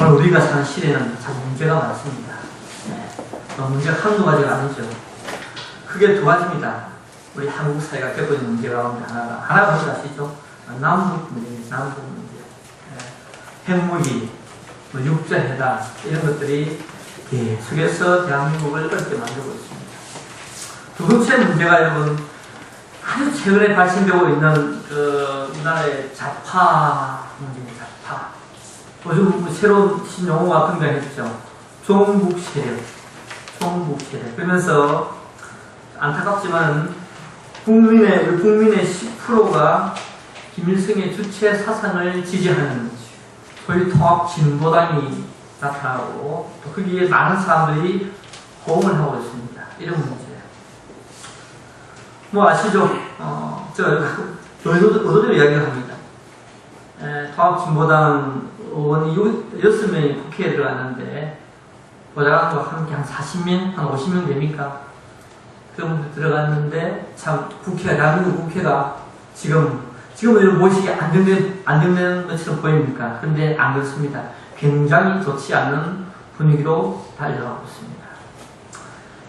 오늘 우리가 사는 시대는 참 문제가 많습니다. 문제가 한두 가지가 아니죠. 크게 두 가지입니다. 우리 한국 사회가 겪고 있는 문제 가운데 하나가 뭔지 아시죠? 남북 문제입니다. 남북 문제. 핵무기, 육자회담 이런 것들이 계속해서 대한민국을 어렵게 만들고 있습니다. 두 번째 문제가 여러분 아주 최근에 발생되고 있는 우리나라의 좌파 문제입니다. 좌파. 요즘 새로운 신용어가 등장했죠. 종북 세력. 종북 세력. 그러면서 안타깝지만 우리 국민의 10%가 김일성의 주체 사상을 지지하는 소위 통합 진보당이 나타나고 또 거기에 많은 사람들이 호응을 하고 있습니다. 이런 문제예요. 뭐 아시죠? 의도대로 이야기를 합니다. 통합 진보당 의원이 6명이 국회에 들어갔는데 보좌관과 함께 한 40명, 한 50명 됩니까? 그분들 들어갔는데 참 대한민국 국회가 지금은 이런 모식이 안정된 것처럼 보입니까? 그런데 안 그렇습니다. 굉장히 좋지 않은 분위기로 달려가고 있습니다.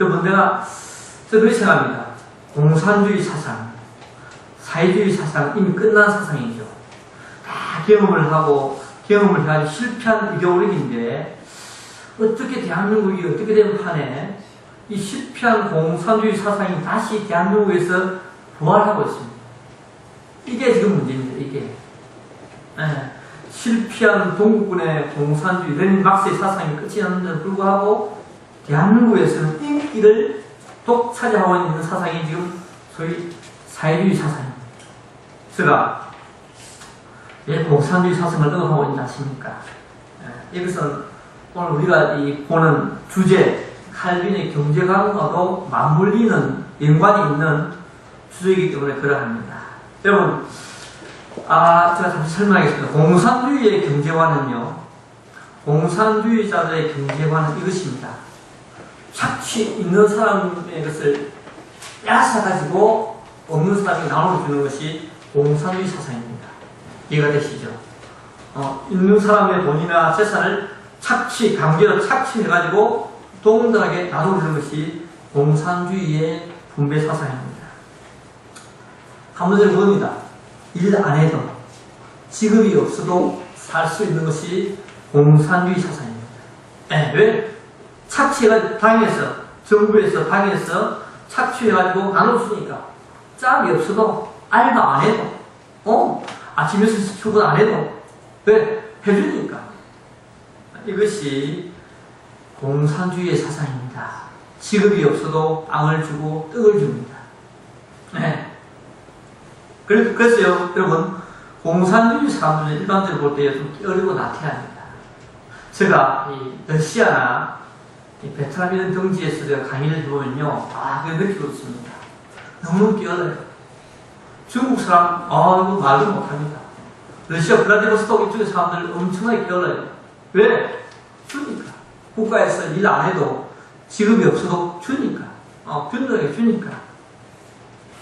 여러분, 내가 그렇게 생각합니다. 공산주의 사상, 사회주의 사상 이미 끝난 사상이죠. 다 경험을 해가지고 실패한 이데올로기인데 어떻게 대한민국이 어떻게 된 판에 이 실패한 공산주의 사상이 다시 대한민국에서 부활하고 있습니다. 이게 지금 문제입니다. 이게 실패한 동국군의 공산주의 레닌 막스의 사상이 끝이 났는데도 불구하고 대한민국에서는 인기를 독차지하고 있는 사상이 지금 소위 사회주의 사상입니다. 제가 왜 공산주의 사상을 언급하고 있는지 아십니까? 이것은 오늘 우리가 보는 주제 칼빈의 경제관과도 맞물리는 연관이 있는 주제이기 때문에 그러합니다. 여러분, 제가 잠시 설명하겠습니다. 공산주의의 경제관은요, 공산주의자들의 경제관은 이것입니다. 착취 있는 사람의 것을 앗아가지고 없는 사람이 나눠주는 것이 공산주의 사상입니다. 이해가 되시죠? 있는 사람의 돈이나 재산을 강제로 착취해가지고 동등하게 나눠주는 것이 공산주의의 분배 사상입니다. 한 문제는 그겁니다. 일 안 해도 직업이 없어도 살 수 있는 것이 공산주의 사상입니다. 왜? 당에서 정부에서 당에서 착취해가지고 나눠주니까 짝이 없어도 알바 안 해도 아침 6시 출근 안 해도 왜? 해주니까. 이것이 공산주의의 사상입니다. 직업이 없어도 빵을 주고 떡을 줍니다. 그래서요, 여러분, 공산주의 사람들은 일반적으로 볼 때 좀 깨어리고 나태합니다. 제가 러시아나 베트남 이런 등지에서 제가 강의를 해보면요, 그걸 느끼고 있습니다. 너무 깨어려요. 중국 사람, 이거 말도 못합니다. 러시아 블라디보스토크 이쪽의 사람들 엄청나게 깨어려요. 왜? 주니까. 국가에서 일 안 해도 직업이 없어도 주니까. 균등하게 주니까.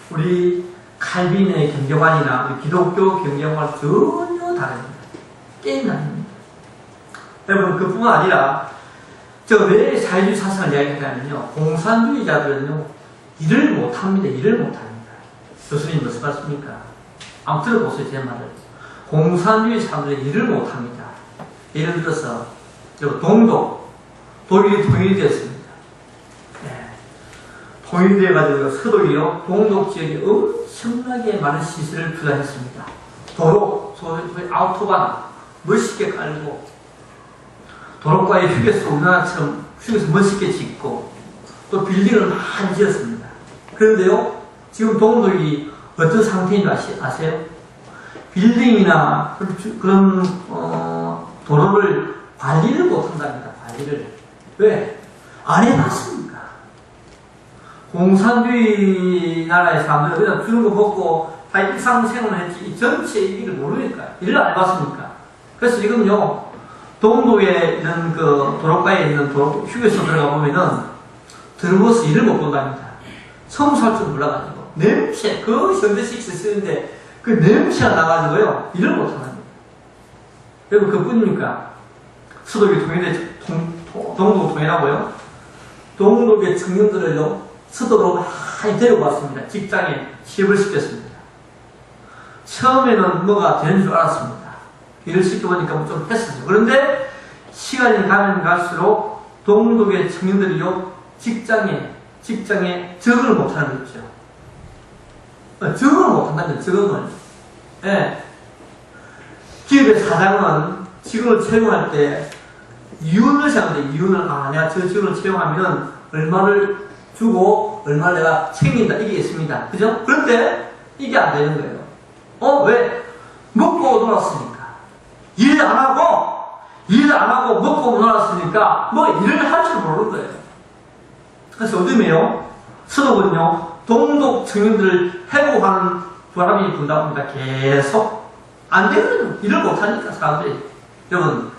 우리 칼빈의 경제관이나 우리 기독교 경제관과 전혀 다릅니다. 게임 아닙니다. 여러분, 그뿐만 아니라 왜 사회주의 사상을 이야기하냐면요, 공산주의자들은요 일을 못합니다. 일을 못합니다. 교수님 무슨 말씀입니까? 한번 들어보세요. 제 말을. 공산주의 사람들은 일을 못합니다. 예를 들어서 독일이 통일이 되었습니다. 통일되어가지고 서독이요, 동독 지역에 엄청나게 많은 시설을 투자했습니다. 도로, 소위 아우토반 멋있게 깔고, 도로가에 휴게소, 우리나라처럼 휴게소 멋있게 짓고, 또 빌딩을 많이 지었습니다. 그런데요, 지금 동독이 어떤 상태인 줄 아세요? 빌딩이나 그런 도로를 관리를 못한답니다. 관리를. 왜? 안 해봤습니까? 공산주의 나라의 사람들은 그냥 주는 거 먹고 다 일상생활을 했지 이 전체 일을 모르니까 일을 안 해봤습니까? 그래서 지금요 동독에 있는 도로가에 있는 휴게소 들어가 보면은 들어가서 일을 못 본답니다. 청소할 줄 몰라가지고 냄새 현대식스 쓰는데 그 냄새가 나가지고요 일을 못 합니다. 여러분 그뿐입니까? 서독이 동독 통일하고요. 동독의 청년들을요, 서독으로 많이 데려왔습니다. 직장에 취업을 시켰습니다. 처음에는 뭐가 되는 줄 알았습니다. 일을 시켜보니까 좀 했었죠. 그런데 시간이 가면 갈수록 동독의 청년들이요, 직장에 적응을 못하는 거죠. 적응을 못한다는 거죠, 적응을. 예. 기업의 사장은 직원을 채용할 때 이윤을 생각하는데, 이윤을, 내가 저 직원을 채용하면 얼마를 주고 얼마를 내가 챙긴다, 이게 있습니다. 그죠? 그런데 이게 안 되는 거예요. 왜? 먹고 놀았으니까. 일 안 하고 먹고 놀았으니까 뭐 일을 할 줄 모르는 거예요. 그래서 요즘에요, 서독은요, 동독 청년들을 해고하는 바람이 분다 보니까 계속 안 되거든요. 일을 못하니까 사람들이. 여러분,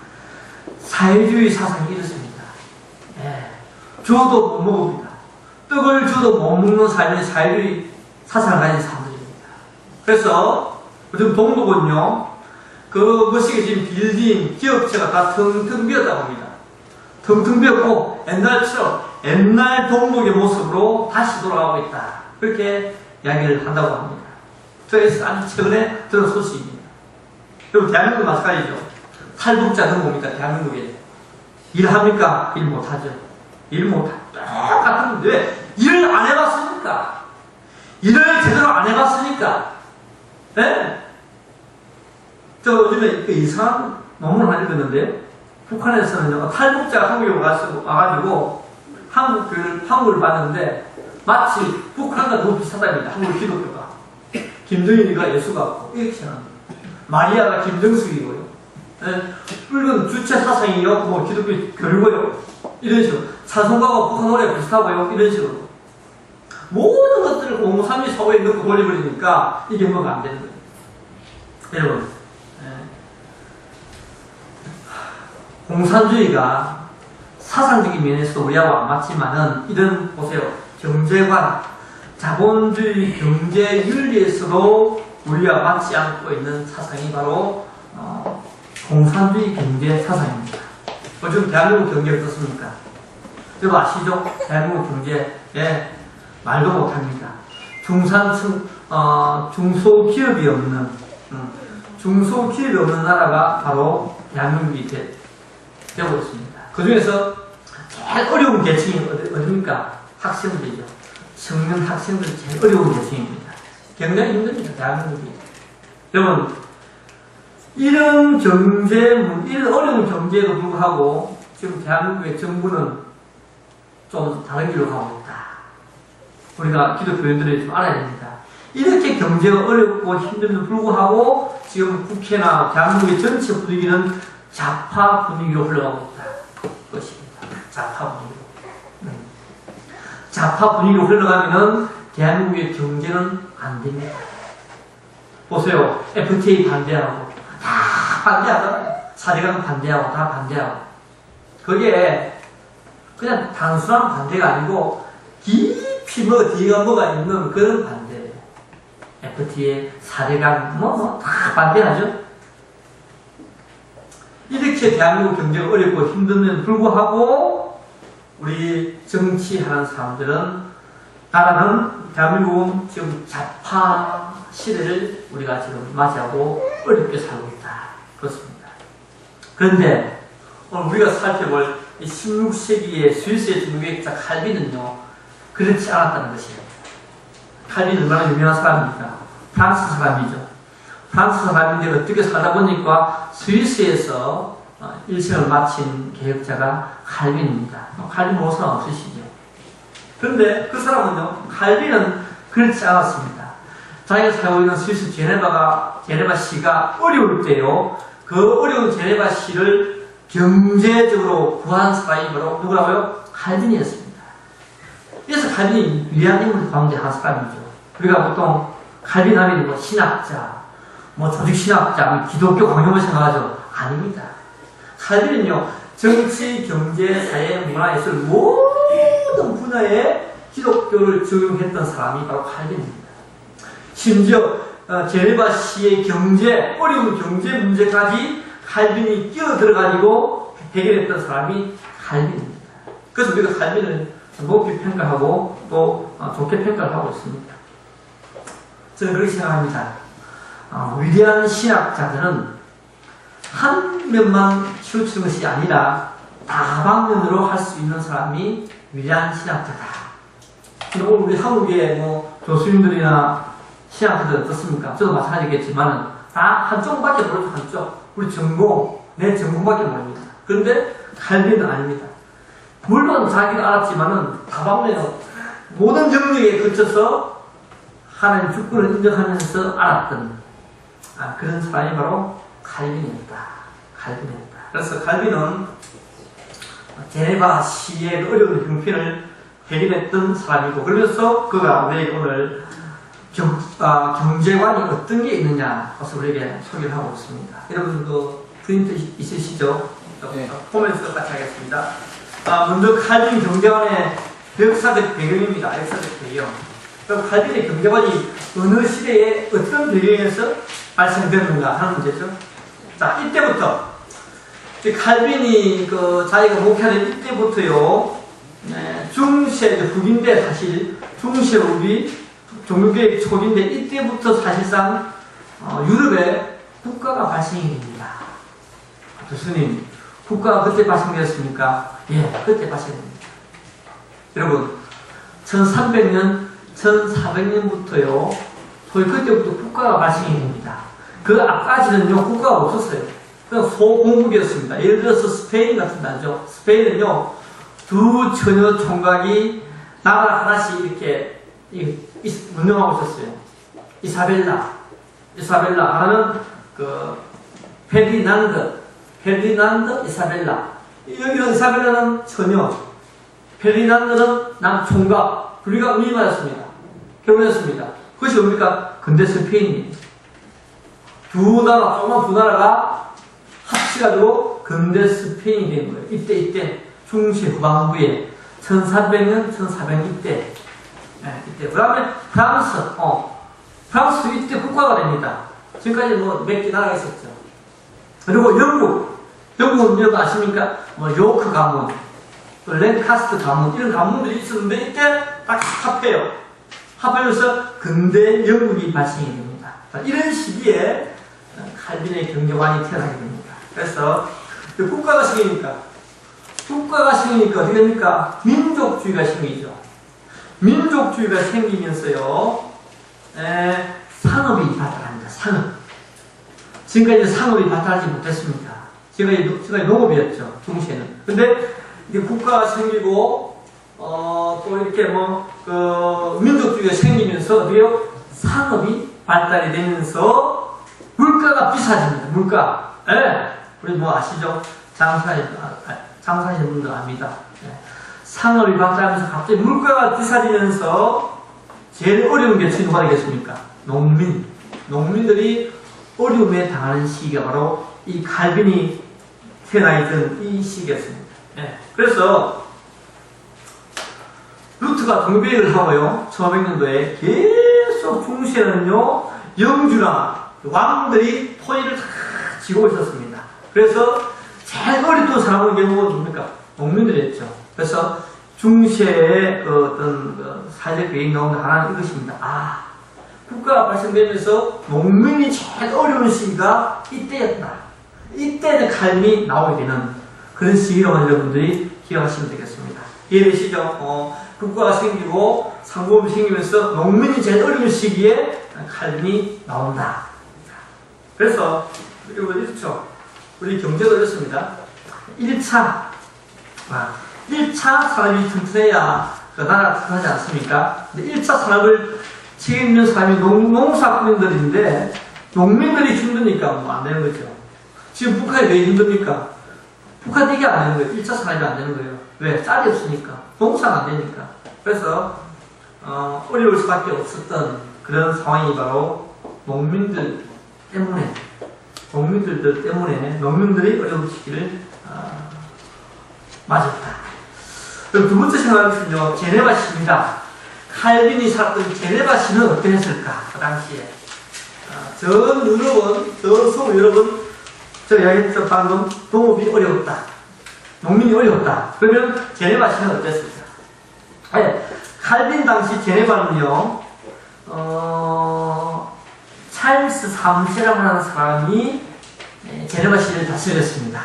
사회주의 사상이 이렇습니다. 예. 줘도 못 먹습니다. 떡을 줘도 못 먹는 삶이 사회주의 사상을 가진 사람들입니다. 그래서 요즘 동독은요, 멋있게 지금 빌딩, 기업체가 다 텅텅 비었다고 합니다. 텅텅 비었고, 옛날 동독의 모습으로 다시 돌아가고 있다. 그렇게 이야기를 한다고 합니다. 그래서 아주 최근에 들은 소식입니다. 여러분, 대한민국 마찬가지죠. 탈북자 등록입니다, 대한민국에. 일합니까? 일 못하죠. 일 못하. 똑같은데, 왜? 일을 안 해봤으니까. 일을 제대로 안 해봤으니까. 네? 저 요즘에 이상한 논문을 하나 읽었는데, 북한에서는 탈북자가 한국에 와가지고 한국을 봤는데, 마치 북한과 너무 비슷하답니다. 한국 기독교가. 김정일이가 예수 같고, 이렇게 생각합니다. 마리아가 김정숙이고요. 네? 붉은 주체 사상이요, 기독교 교류고요. 이런 식으로. 찬송가가 북한 노래가 비슷하고요. 이런 식으로. 모든 것들을 공산주의 사회에 넣고 돌려버리니까 이게 뭐가 안 되는 거예요. 여러분, 공산주의가 사상적인 면에서도 우리하고 안 맞지만은, 이런, 보세요. 경제관, 자본주의 경제 윤리에서도 우리와 맞지 않고 있는 사상이 바로, 공산주의 경제 사상입니다. 요즘 대한민국 경제가 어떻습니까? 여러분 아시죠? 대한민국 경제, 말도 못합니다. 중소기업이 없는 나라가 바로 대한민국이 되고 있습니다. 그 중에서 제일 어려운 계층이 어딥니까? 학생들이죠. 청년 학생들이 제일 어려운 계층입니다. 굉장히 힘듭니다, 대한민국이. 여러분, 이런 어려운 경제에도 불구하고 지금 대한민국의 정부는 좀 다른 길로 가고 있다. 우리가 기독교인들이 좀 알아야 됩니다. 이렇게 경제가 어렵고 힘듦에도 불구하고 지금 국회나 대한민국의 전체 분위기는 좌파 분위기로 흘러가고 있다. 그것입니다. 좌파 분위기로. 좌파 분위기로 흘러가면은 대한민국의 경제는 안 됩니다. 보세요. FTA 반대하고 다 반대하잖아요. 4대강 반대하고 다 반대하고. 그게 그냥 단순한 반대가 아니고 깊이 뒤가 뭐가 있는 그런 반대예요. FTA, 4대강 다 반대하죠. 이렇게 대한민국 경제가 어렵고 힘듦에도 불구하고 우리 정치하는 사람들은, 나라는, 대한민국은 지금 좌파 시대를 우리가 지금 맞이하고 어렵게 살고 있다. 그렇습니다. 그런데 오늘 우리가 살펴볼 이 16세기의 스위스의 중국학자 칼빈은요, 그렇지 않았다는 것이에요. 칼빈은 얼마나 유명한 사람입니까? 프랑스 사람이죠. 프랑스 사람인데 어떻게 살다 보니까 스위스에서 일생을 마친 개혁자가 칼빈입니다. 칼빈 모르는 사람 없으시죠? 그런데 그 사람은요, 칼빈은 그렇지 않았습니다. 자기가 살고 있는 스위스 제네바시가 어려울 때요, 그 어려운 제네바시를 경제적으로 구한 사람이 바로 누구라고요? 칼빈이었습니다. 그래서 칼빈이 위대한 인물 가운데 한 사람이죠. 우리가 보통 칼빈 하면 신학자, 조직신학자, 기독교 강요를 생각하죠. 아닙니다. 칼빈은요, 정치, 경제, 사회, 문화, 예술 모든 분야에 기독교를 적용했던 사람이 바로 칼빈입니다. 심지어 제네바시의 어려운 경제 문제까지 칼빈이 끼어들어가지고 해결했던 사람이 칼빈입니다. 그래서 우리가 칼빈을 높이 평가하고 또 좋게 평가를 하고 있습니다. 저는 그렇게 생각합니다. 위대한 신학자들은 한 면만 치우치는 것이 아니라 다방면으로 할 수 있는 사람이 위대한 신학자다. 오늘 우리 한국의 교수님들이나 신학자들 어떻습니까? 저도 마찬가지겠지만 다 한쪽밖에 모르죠. 한쪽. 우리 전공, 내 전공밖에 모릅니다. 그런데 칼빈은 아닙니다. 물론 자기가 알았지만은 다방면으로 모든 영역에 거쳐서 하나님 주권을 인정하면서 알았던 그런 사람이 바로 칼빈이었다. 칼빈이었다. 그래서 칼빈은 제네바 시의 어려운 형편을 해결했던 사람이고, 그러면서 그가 우리에게 오늘 경제관이 어떤 게 있느냐 그래서 우리에게 소개를 하고 있습니다. 여러분 프린트 있으시죠? 네. 보면서 같이 하겠습니다. 먼저 칼빈 경제관의 역사적 배경입니다. 역사적 배경. 그럼 칼빈의 경제관이 어느 시대에 어떤 배경에서 발생되는가 하는 문제죠. 자, 이때부터 칼빈이 자기가 목회하는 이때부터요, 중세 후기인데 사실 중세 후기 종교개혁 초기인데 이때부터 사실상 유럽에 국가가 발생이 됩니다. 교수님, 국가가 그때 발생되었습니까? 예, 그때 발생됩니다. 여러분, 1300년, 1400년부터요, 거의 그때부터 국가가 발생이 됩니다. 그 앞까지는요, 국가가 없었어요. 그냥 소공국이었습니다. 예를 들어서 스페인 같은 나라죠. 스페인은요, 두 처녀 총각이 나라 하나씩 이렇게 운영하고 있었어요. 이사벨라, 하나는 페르디난드, 이사벨라. 여기는 이사벨라는 처녀, 페르디난드는 남총각, 둘이가 운임하였습니다. 결혼했습니다. 그것이 뭡니까? 근대 스페인입니다. 조그만 두 나라가 합치가지고 근대 스페인이 된 거예요. 이때 중세 후반부에 1300년, 1400년 이때. 그 다음에 프랑스 이때 국가가 됩니다. 지금까지 몇 개 나라가 있었죠. 그리고 영국은 여러분 아십니까? 요크 가문, 또 랭카스트 가문, 이런 가문들이 있었는데 이때 딱 합해요. 합하면서 근대 영국이 발생이 됩니다. 이런 시기에 칼빈의 경제관이 태어나게 됩니다. 그래서 국가가 생기니까 어떻게 됩니까? 민족주의가 생기죠. 민족주의가 생기면서요, 상업이 발달합니다. 상업. 지금까지 상업이 발달하지 못했습니다. 지금까지 농업이었죠. 중시에는. 근데 이제 국가가 생기고 또 이렇게 민족주의가 생기면서 어디요? 상업이 발달이 되면서 물가가 비싸집니다. 물가. 우리 아시죠? 장사하시는 분들 압니다. 상업이 발달하면서 갑자기 물가가 비싸지면서 제일 어려운 게 누가 되겠습니까? 농민들이 어려움에 당하는 시기가 바로 이 칼빈이 태어나 있던 이 시기였습니다. 그래서 루트가 종교개혁을 하고요, 1500년도에 계속 중시에는요, 영주나 왕들이 토지를 다 지고 있었습니다. 그래서 제일 어렸던 사람은 경우가 뭡니까? 농민들이었죠. 그래서 중세의 사회적 배경이 나오는 하나는 이것입니다. 국가가 발생되면서 농민이 제일 어려운 시기가 이때였다. 이때는 칼빈이 나오게 되는 그런 시기로만 여러분들이 기억하시면 되겠습니다. 이해되시죠? 국가가 생기고 상공업이 생기면서 농민이 제일 어려운 시기에 칼빈이 나온다. 그래서 여러분 이렇죠. 우리 경제도 이렇습니다. 1차 산업이 튼튼해야 그 나라가 튼튼하지 않습니까? 근데 1차 산업을 책임지는 사람이 농사꾼들인데 농민들이 힘드니까 안 되는 거죠. 지금 북한이 왜 힘듭니까? 북한 이게 안 되는 거예요. 1차 산업이 안 되는 거예요. 왜? 쌀이 없으니까. 농사가 안 되니까. 그래서 어려울 수밖에 없었던 그런 상황이 바로 농민들 때문에 농민들이 어려운 시기를 맞았다. 그럼 두 번째 생각은요, 제네바시입니다. 칼빈이 살았던 제네바시는 어땠을까? 그 당시에 전 유럽은, 전 서구 유럽은 제가 이야기했죠. 방금 농업이 어려웠다. 농민이 어려웠다. 그러면 제네바 시는 어땠을까? 칼빈 당시 제네바는요, 찰스 3세라고 하는 사람이 제네바 시를 다스렸습니다.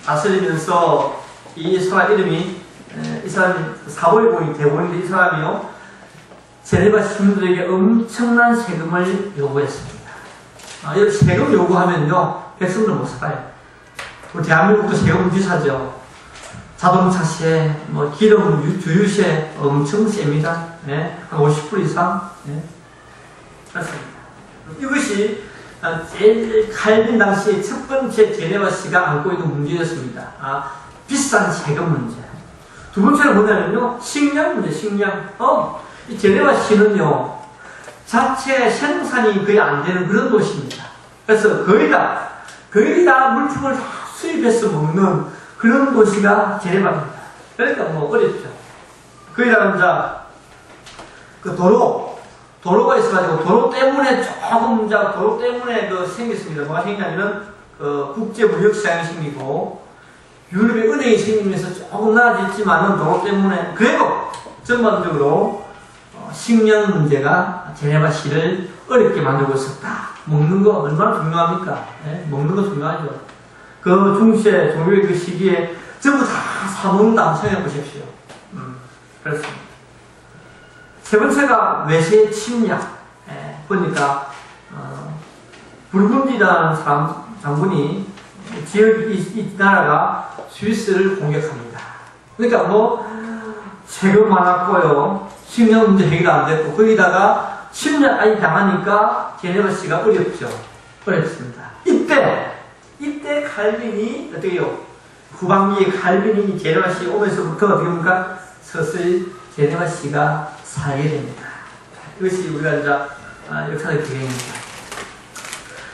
다스리면서 이 사람 이름이, 이 사람이 사월공이 대본인데 이 사람이요, 제네바 시민들에게 엄청난 세금을 요구했습니다. 이 세금 요구하면요, 백성들 못 살아요. 우리 대한민국도 세금 비싸죠. 자동차세, 뭐 기름, 주유세 엄청 셉니다. 한 50% 이상. 그렇습니다. 이것이 제일 칼빈 당시의 첫 번째 제네바 시가 안고 있는 문제였습니다. 비싼 세금 문제. 두 번째는 뭐냐면요, 식량 문제, 식량. 이 제네바 시는요, 자체 생산이 거의 안 되는 그런 도시입니다. 그래서 거의 다 물품을 다 수입해서 먹는 그런 도시가 제네바입니다. 그러니까 뭐 어렵죠. 거기다가 이제 그 도로가 있어가지고 도로 때문에 생겼습니다. 뭐가 생기냐면 그 국제 무역 시장이 생기고 유럽의 은행이 생기면서 조금 나아졌지만은 도로 때문에 그래도 전반적으로 식량 문제가 제네바 시를 어렵게 만들고 있었다. 먹는 거 얼마나 중요합니까? 먹는 거 중요하죠. 그 중세 종교의 그 시기에 전부 다 사먹는다 한번 생각해 보십시오. 그렇습니다. 세 번째가 외세 침략. 보니까 불군디라는 장군이 이 나라가 스위스를 공격합니다. 그러니까 뭐 세금 많았고요, 식량 문제 해결 안 됐고 거기다가 침략까지 당하니까 제네바 시가 어렵습니다. 이때 칼빈이 어떻게 해요? 후반기에 칼빈이 제네바 시 오면서부터 어떻게 합니까? 서서히 제네바 시가 살게 됩니다. 이것이 우리가 이제 역사적 배경입니다.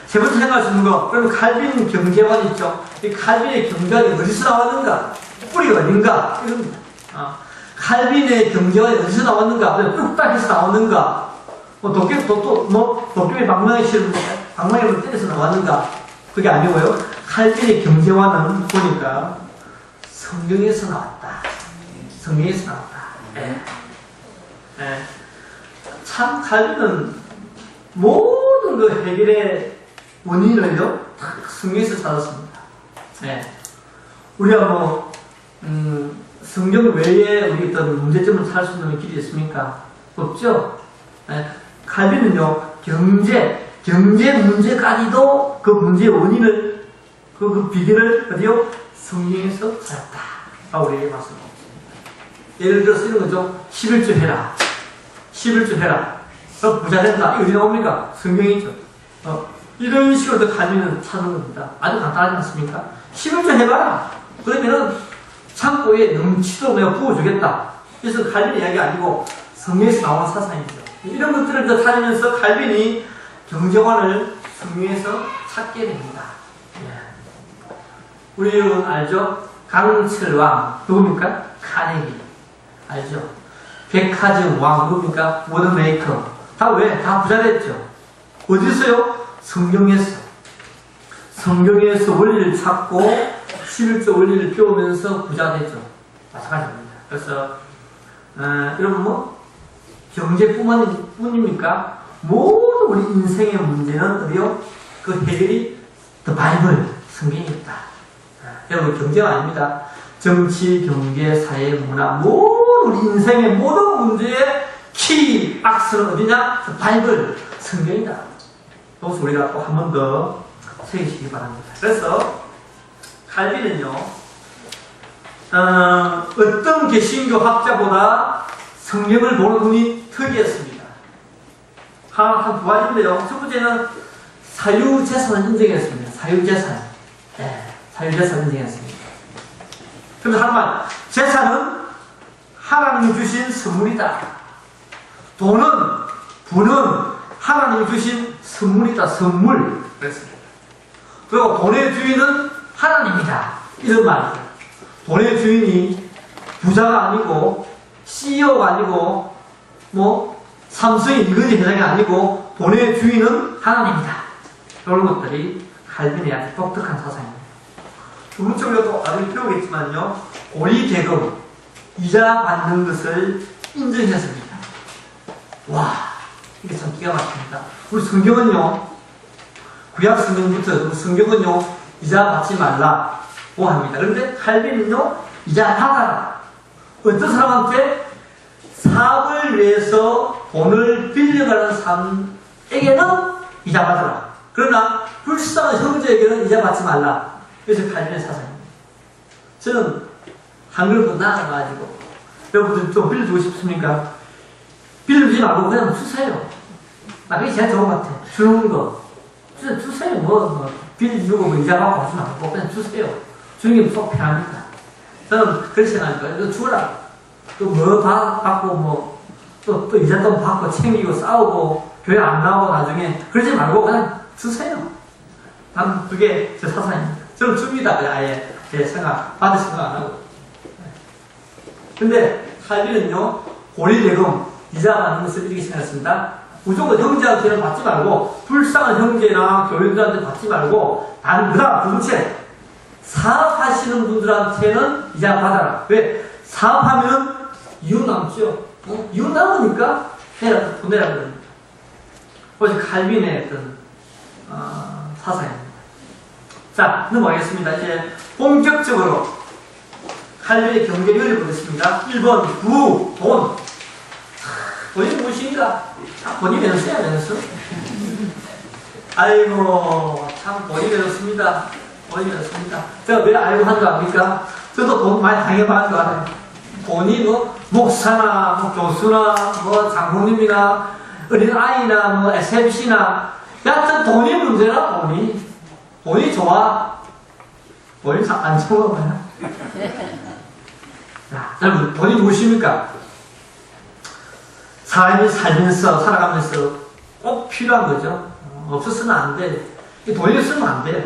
세 번째 생각할 수 있는 거, 그럼 칼빈 경제관 있죠? 이 칼빈의 경제관이 어디서 나왔는가? 뿌리가 어딘가? 이겁니다. 칼빈의 경제관이 어디서 나왔는가? 뚝딱해서 나왔는가? 도쿄의 방망이를 때려서 나왔는가? 그게 아니고요. 칼빈의 경제관은 보니까 성경에서 나왔다. 성경에서 나왔다. 참 칼빈은 모든 그 해결의 원인을요, 다 성경에서 찾았습니다. 우리가 성경 외에 우리 어떤 문제점을 찾을 수 있는 길이 있습니까? 없죠? 칼빈은요, 경제 문제까지도 그 문제의 원인을, 그 비결을 어디요? 성경에서 찾았다. 라고 우리에게 말씀합니다. 예를 들어서 이런 거죠. 11조 해라. 11조 해라. 그럼 부자 된다. 이거 어디 나옵니까? 성경이죠. 이런 식으로 칼빈은 찾는 겁니다. 아주 간단하지 않습니까? 11조 해봐라. 그러면은 창고에 넘치도록 내가 부어주겠다. 그래서 칼빈의 이야기 아니고 성경에서 나온 사상이죠. 이런 것들을 찾으면서 칼빈이 경제관을 성경에서 찾게 됩니다. 우리 여러분 알죠? 강철왕 누굽니까? 카네기 알죠? 백화점 왕 누굽니까? 워드메이커. 다 왜? 다 부자 됐죠. 어디서요? 성경에서 원리를 찾고 11조 원리를 배우면서 부자 됐죠. 마찬가지입니다. 그래서 여러분 경제뿐입니까? 모든 우리 인생의 문제는 어디요? 그 해결이 The Bible, 성경에 있다. 여러분 경제가 아닙니다. 정치, 경제, 사회, 문화, 모든 우리 인생의 모든 문제의 키, 악스는 어디냐? The Bible, 성경이다. 그것을 우리가 또 한 번 더 새기시기 바랍니다. 그래서 칼빈은요, 어떤 개신교 학자보다 성경을 보는 눈이 특이했습니다. 한 두 가지인데요. 첫 번째는 사유재산을 인정했습니다. 사유재산. 사유재산을 인정했습니다. 그래서 하는 말, 재산은 하나님이 주신 선물이다. 부는 하나님이 주신 선물이다. 선물. 그랬습니다. 그리고 돈의 주인은 하나님이다. 이런 말이죠. 돈의 주인이 부자가 아니고 CEO가 아니고 삼성의 이건희 회장이 아니고 돈의 주인은 하나님이다. 이런 것들이 칼빈의 아주 독특한 사상입니다. 부문적으로도 나중에 배우겠지만요, 고리대금, 이자 받는 것을 인정했습니다. 와, 이게 참 기가 막힙니다. 우리 성경은요, 구약 성경부터 성경은요, 이자 받지 말라고 합니다. 그런데 칼빈은요, 이자 받아라. 어떤 사람한테 사업을 위해서 돈을 빌려가는 사람에게는 이자 받아라. 그러나 불쌍한 형제에게는 이자 받지 말라. 그래서 칼빈의 사상입니다. 저는 한글도 나가가지고 여러분들 좀 빌려주고 싶습니까? 빌려주지 말고 그냥 주세요. 나 그게 제일 좋은 것 같아. 주는 거. 주세요. 빌려주고 이자 받고 하지 말고 그냥 주세요. 주는 게 속 편합니다. 저는 그렇게 생각하니까 이거 주라. 또 뭐 받고 또 이자 돈 받고 챙기고 싸우고 교회 안 나오고 나중에 그러지 말고 그냥 주세요. 난 그게 제 사상입니다. 저는 줍니다. 아예 제 생각 받을 생각 안 하고. 근데 칼빈은요, 고리대금 이자 받는 것을 이렇게 생각했습니다. 무조건 형제한테는 받지 말고 불쌍한 형제나 교인들한테 받지 말고 단 그다음 두 번째, 사업하시는 분들한테는 이자 받아라. 왜? 사업하면 이윤 남죠. 이윤 남으니까 보내라 그럽니다. 그것이 칼빈의 어떤 사상입니다. 자, 넘어가겠습니다. 이제 본격적으로 칼빈의 경제를 보겠습니다. 1번 부, 돈. 돈이 무엇인가? 돈이 면서야 면서. 아이고, 참 돈이 면습니다. 돈이 면습니다. 제가 왜 알고 한 거 압니까? 저도 돈 많이 당해봤는 거 알아요. 돈이 목사나 교수나 장로님이나 어린아이나 SMC나 여하튼 돈이 문제라. 돈이 좋아. 돈이 안 좋은 거야. 자, 여러분, 돈이 무엇입니까? 사람이 살아가면서 꼭 필요한 거죠. 없었으면 안 돼. 돈이 없으면 안 돼요.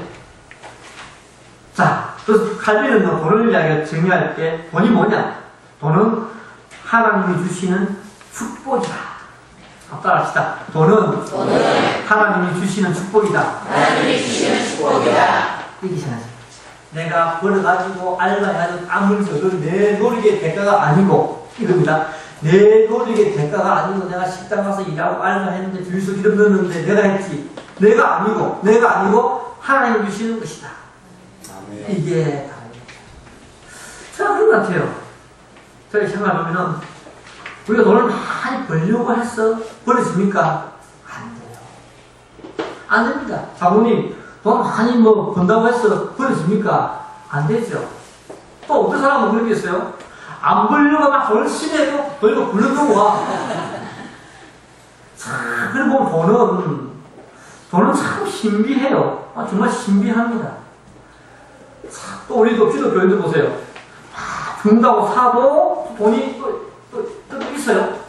자, 그래서 칼빈은 돈을 이야기할 정의할 때 돈이 뭐냐? 돈은 하나님이 주시는 축복이다. 따라합시다. 돈은 하나님이 주시는 축복이다. 하나님이 주시는 축복이다. 이렇게 생각합니다. 내가 벌어가지고 알바해가지고 땀을 줘도 내 노력의 대가가 아니고 이겁니다. 내 노력의 대가가 아니고 내가 식당 가서 일하고 알바했는데 주유소 기름 넣었는데 내가 했지. 내가 아니고 하나님이 주시는 것이다. 아멘. 이게 다입니다. 저는 그런 것 같아요. 저희 생각해보면 우리가 돈을 많이 벌려고 해서 벌어집니까? 안 돼요. 안 됩니다. 장모님 돈 많이 번다고 해서 벌어집니까? 안 되죠. 또 어떤 사람은 그렇게 했어요. 안 벌려고 막 열심히 해도 벌려고 굴러들고 와. 참, 그리고 돈은 참 신비해요. 정말 신비합니다. 참, 또 우리도 기독교인들 보세요. 준다고 사도 돈이 또 있어요.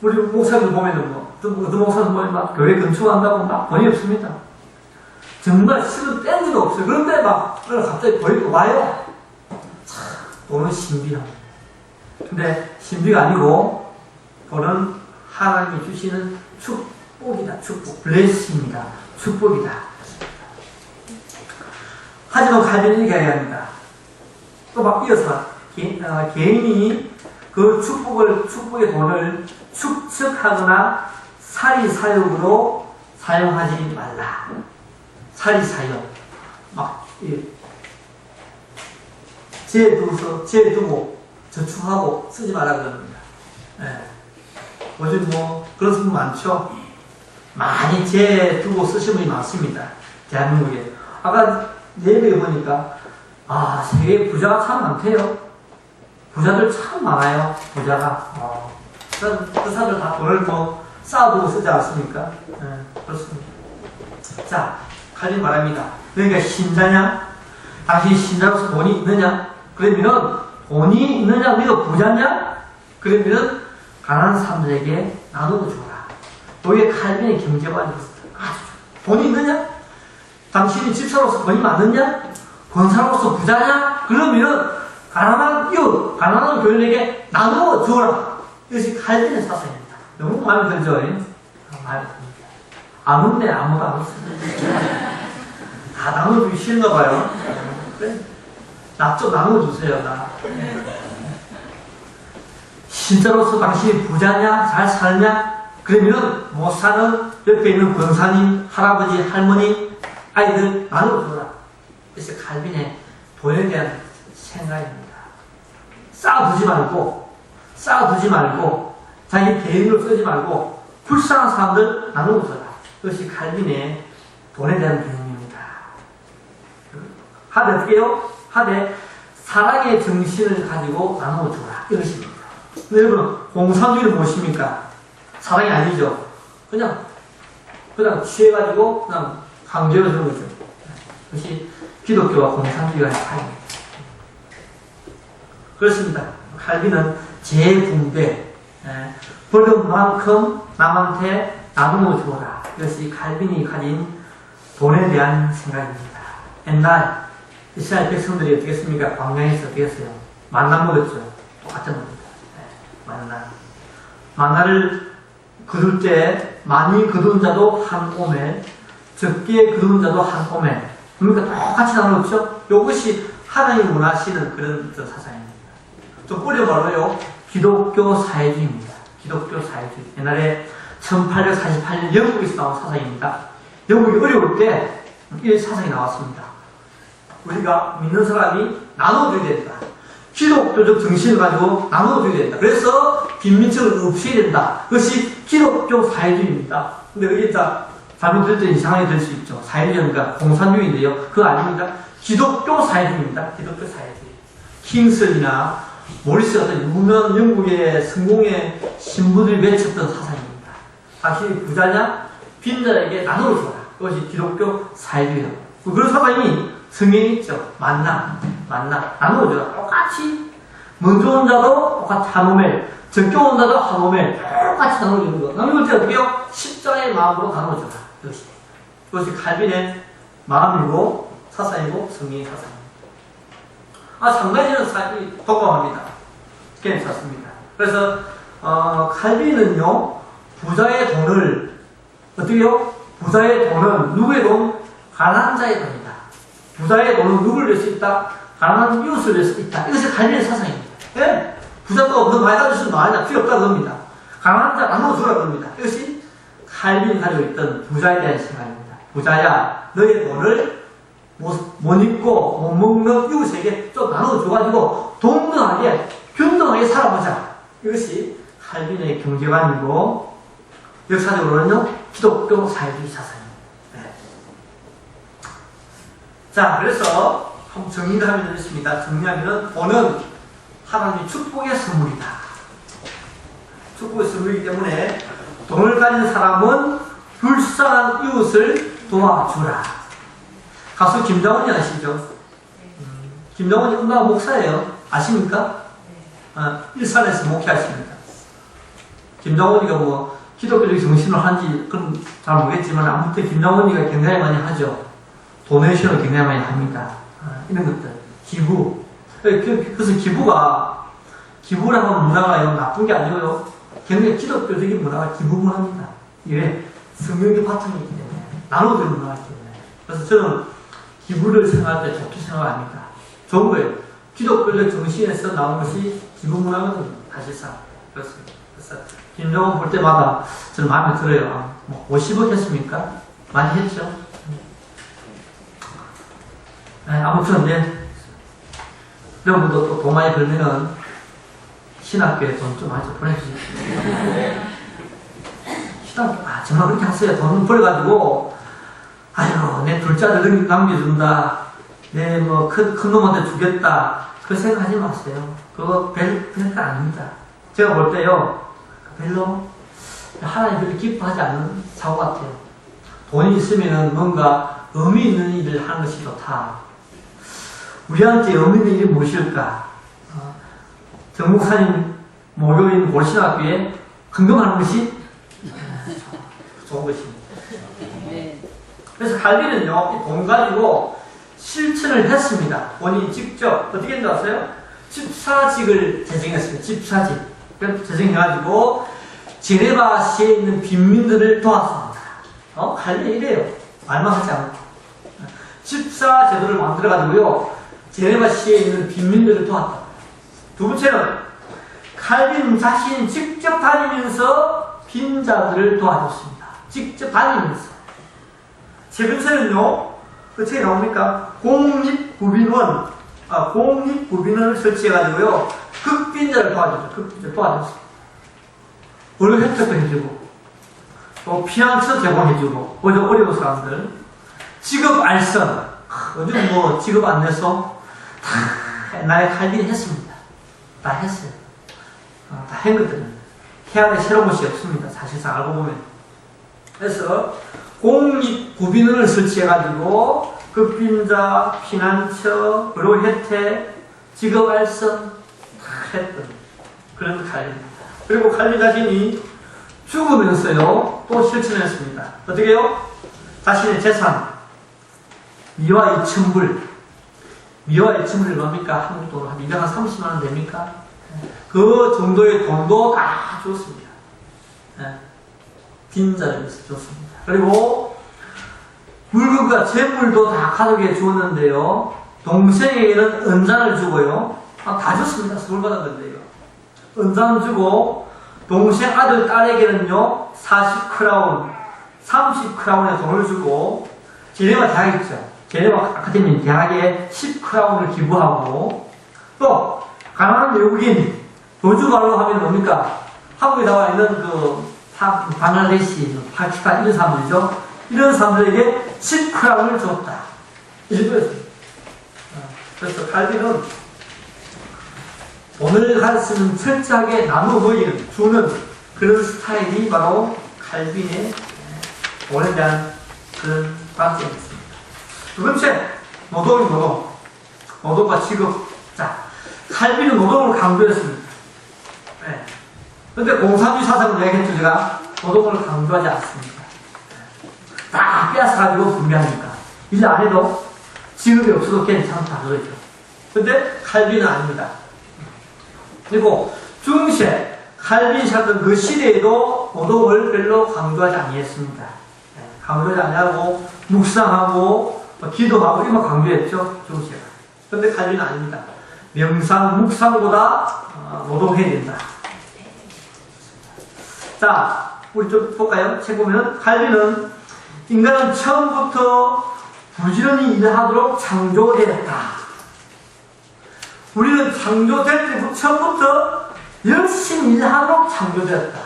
우리 목사들 보면은 어떤 목사들 보면 막 교회 건축한다고 막 돈이 없습니다. 정말 실은 뺀 적도 없어요. 그런데 막 갑자기 돈이 와요. 참, 돈은 신비합니다. 근데 신비가 아니고 돈은 하나님이 주시는 축복이다. 축복. 블레싱이다. 축복이다. 하지만 칼빈은 이렇게 이야기합니다. 또 막 이어서 개인이 그 축복의 돈을 축적하거나 사리사욕으로 사용하지 말라. 사리사욕. 막 재두고 저축하고 쓰지 말라 그럽니다. 요즘 그런 분 많죠? 많이 재두고 쓰시는 분이 많습니다. 대한민국에. 아까 예배에 보니까 세계 부자가 참 많대요. 부자들 참 많아요. 부자가. 그 사람들 다 돈을 쌓아두고 쓰지 않습니까? 그렇습니다. 자, 칼빈 말합니다. 너희가 신자냐? 당신이 신자로서 돈이 있느냐? 그러면은 돈이 있느냐? 너희가 부자냐? 그러면은 가난한 사람들에게 나누고 주라. 너희의 칼빈의 경제관이었습니다. 돈이 있느냐? 당신이 집사로서 돈이 많느냐? 권사로서 부자냐? 그러면 가난한 교인에게 나누어 주어라. 이것이 칼빈의 사상입니다. 너무 마음에 들죠? 마음에 듭니다. 안 웃네. 아무도 안 웃습니다. 다 나눠주기 싫은가 봐요. 그래. 나 좀 나눠주세요, 나. 신자로서 당신이 부자냐? 잘 살냐? 그러면 못 사는 옆에 있는 권사님, 할아버지, 할머니, 아이들 나눠줘라. 그래서 칼빈의 돈에 대한 생각입니다. 쌓아두지 말고, 자기 개인으로 쓰지 말고, 불쌍한 사람들 나눠줘라. 그것이 칼빈의 돈에 대한 개념입니다. 하되 어떻게 해요? 하되 사랑의 정신을 가지고 나눠줘라. 이것입니다. 근데 여러분, 공산주의는 무엇입니까? 사랑이 아니죠. 그냥 취해가지고 그냥 강제로 주는 거죠. 그것이 기독교와 공산주의와의 차이입니다. 그렇습니다. 칼빈은 재분배, 벌은 만큼 남한테 나누어 주어라. 이것이 칼빈이 가진 돈에 대한 생각입니다. 옛날 이스라엘 백성들이 어떻게 했습니까? 광야에서 어떻게 했어요? 만나 먹었죠. 똑같은 겁니다. 만나를 거둘 때 많이 거둔 자도 한 오멜, 적게 거둔 자도 한 오멜. 그러니까 똑같이 나누었죠? 이것이 하나님이 원하시는 그런 사상입니다. 좀 뿌려 말로요, 기독교 사회주의입니다. 기독교 사회주의. 옛날에 1848년 영국에서 나온 사상입니다. 영국이 어려울 때 이 사상이 나왔습니다. 우리가 믿는 사람이 나눠줘야 된다. 기독교적 정신을 가지고 나눠줘야 된다. 그래서 빈민층을 없애야 된다. 그것이 기독교 사회주의입니다. 근데 여기 잘못 들을 때 이상하게 될 수 있죠. 사회주의가 공산주의인데요. 그거 아닙니다. 기독교 사회주의입니다. 기독교 사회주의. 킹슬이나 모리스 같은 유명 영국의 성공의 신부들이 외쳤던 사상입니다. 당신이 부자냐? 빈자에게 나눠줘라. 그것이 기독교 사회주의다. 그런 사상이 성경에 있죠. 만나. 나눠줘라. 똑같이. 먼저 온 자도 똑같이 한 오멜, 적게 온 자도 한 오멜, 똑같이 나눠주는 거. 나눠줄 때 어떻게 해요? 십자의 마음으로 나눠줘라. 그것이 칼빈의 마음이고, 사상이고, 성경의 사상입니다. 상당히 사람이 독감합니다. 괜찮습니다. 그래서, 칼빈은요, 부자의 돈을, 어떻게 해요? 부자의 돈은 누구의 돈? 가난한 자의 돈이다. 부자의 돈은 누구를 위해서 있다? 가난한 이웃을 위해서 있다. 이것이 칼빈의 사상입니다. 예? 부자도 너 많이 가져주시면 많이 필요 없다 그럽니다. 가난한 자 나눠주라 그럽니다. 이것이 칼빈이 가지고 있던 부자에 대한 생각입니다. 부자야, 너의 돈을 못 입고 못 먹는 이웃에게 좀 나눠줘가지고 동등하게 균등하게 살아보자. 이것이 칼빈의 경제관이고 역사적으로는요 기독교 사회주의 사상입니다. 네. 자, 그래서 한번 정리를 하면 되겠습니다. 정리하면 돈은 하나님의 축복의 선물이다. 축복의 선물이기 때문에 돈을 가진 사람은 불쌍한 이웃을 도와주라. 가수 김장훈이 아시죠? 김장훈이 은가 목사예요. 아십니까? 일산에서 목회하십니다. 김장훈이가 뭐 기독교적 정신을 한지 그건 잘 모르겠지만 아무튼 김장훈이가 굉장히 많이 하죠. 도네이션을 굉장히 많이 합니다. 이런 것들. 기부. 그래서 기부라고 하는 문화가요, 나쁜 게 아니고요. 굉장히 기독교적인 문화가 기부 문화입니다. 이게 성경의 바탕이기 때문에, 나눠주는 문화이기 때문에. 그래서 저는 기부를 생각할 때 좋게 생각합니다. 좋은 거예요. 기독교적 정신에서 나온 것이 기부 문화거든요, 사실상. 그렇습니다. 그래서 김정은 볼 때마다 저는 마음에 들어요. 50억 했습니까? 많이 했죠? 네, 아무튼, 여러분도 또 돈 많이 벌면은 신학교에 돈 좀 많이 보내주세요. 신학교, 정말 그렇게 하세요. 돈 벌어가지고, 아유, 내 둘째 아들 남겨준다. 내 큰 놈한테 주겠다. 그 생각하지 마세요. 그거 별거 아닙니다. 제가 볼 때요, 별로 하나님 그렇게 기뻐하지 않는 사고 같아요. 돈이 있으면은 뭔가 의미 있는 일을 하는 것이 좋다. 우리한테 의미 있는 일이 무엇일까? 정목사님 목요일 골신학교에 헌금하는 것이 좋은 것입니다. 그래서 칼빈은요, 돈 가지고 실천을 했습니다. 본인이 직접 어떻게 했는지 아세요? 집사직을 제정했습니다. 집사직. 제정해가지고 제네바시에 있는 빈민들을 도왔습니다. 칼빈이 이래요. 말만 하지 않고. 집사 제도를 만들어가지고요, 제네바시에 있는 빈민들을 도왔다. 두 번째는 칼빈 자신이 직접 다니면서 빈자들을 도와줬습니다. 직접 다니면서. 세 번째는요, 그 책에 나옵니까? 공립구빈원을 설치해가지고요, 극빈자를 도와줬죠. 극빈자를 도와줬습니다. 의료 혜택도 해주고, 또 피난처 제공해주고, 어려운 사람들, 직업 알선, 요즘 뭐 직업 안내소 다 옛날에 칼빈이 했습니다. 다 했어요. 다 한 것들은 해야 될 새로운 것이 없습니다. 사실상 알고 보면. 그래서 공립구빈원을 설치해가지고 극빈자, 피난처, 의료 혜택, 직업 알선 다 했던 그런 칼빈입니다. 그리고 칼빈 자신이 죽으면서요, 또 실천했습니다. 어떻게 해요? 자신의 재산, 미화 2,000불. 미화 2,000불이 뭡니까? 한국 돈으로 한 230만원 됩니까? 그 정도의 돈도 다 줬습니다. 빈자를 위해서 줬습니다. 그리고 물건과 재물도 다 가족에게 주었는데요, 동생에게는 은장을 주고요, 다 줬습니다. 선물 받은 건데요. 은장을 주고, 동생 아들, 딸에게는요, 40크라운, 30크라운의 돈을 주고, 제네바 대학 있죠. 제네바 아카데미 대학에 10크라운을 기부하고, 또, 가난한 외국인, 도주말로 하면 뭡니까? 한국에 나와 있는 방글라데시, 파키스탄 이런 사람들이죠. 이런 사람들에게 10크라운을 줬다. 일부였습니다. 그래서 칼빈은 돈을 가르치는 철저하게 나누어 보이는, 주는 그런 스타일이 바로 칼빈의 돈에 대한 그런 관점이었습니다. 두 번째, 노동과 직업. 자, 칼빈은 노동을 강조했습니다. 그런데 공산주의 사상을 얘기했죠, 제가. 노동을 강조하지 않습니다. 다 빼앗아가지고 분배하니까. 일 안 해도 직업이 없어도 괜찮다, 그러죠. 근데 칼빈은 아닙니다. 그리고 중세, 칼빈이 살던 그 시대에도 노동을 별로 강조하지 아니했습니다. 강조하지 아니하고, 묵상하고, 기도하고, 이런 거 강조했죠, 중세가. 근데 칼빈은 아닙니다. 명상, 묵상보다 노동해야 된다. 자, 우리 좀 볼까요? 책 보면, 칼빈은 인간은 처음부터 부지런히 일하도록 창조되었다. 우리는 창조될 때 처음부터 열심히 일하도록 창조되었다.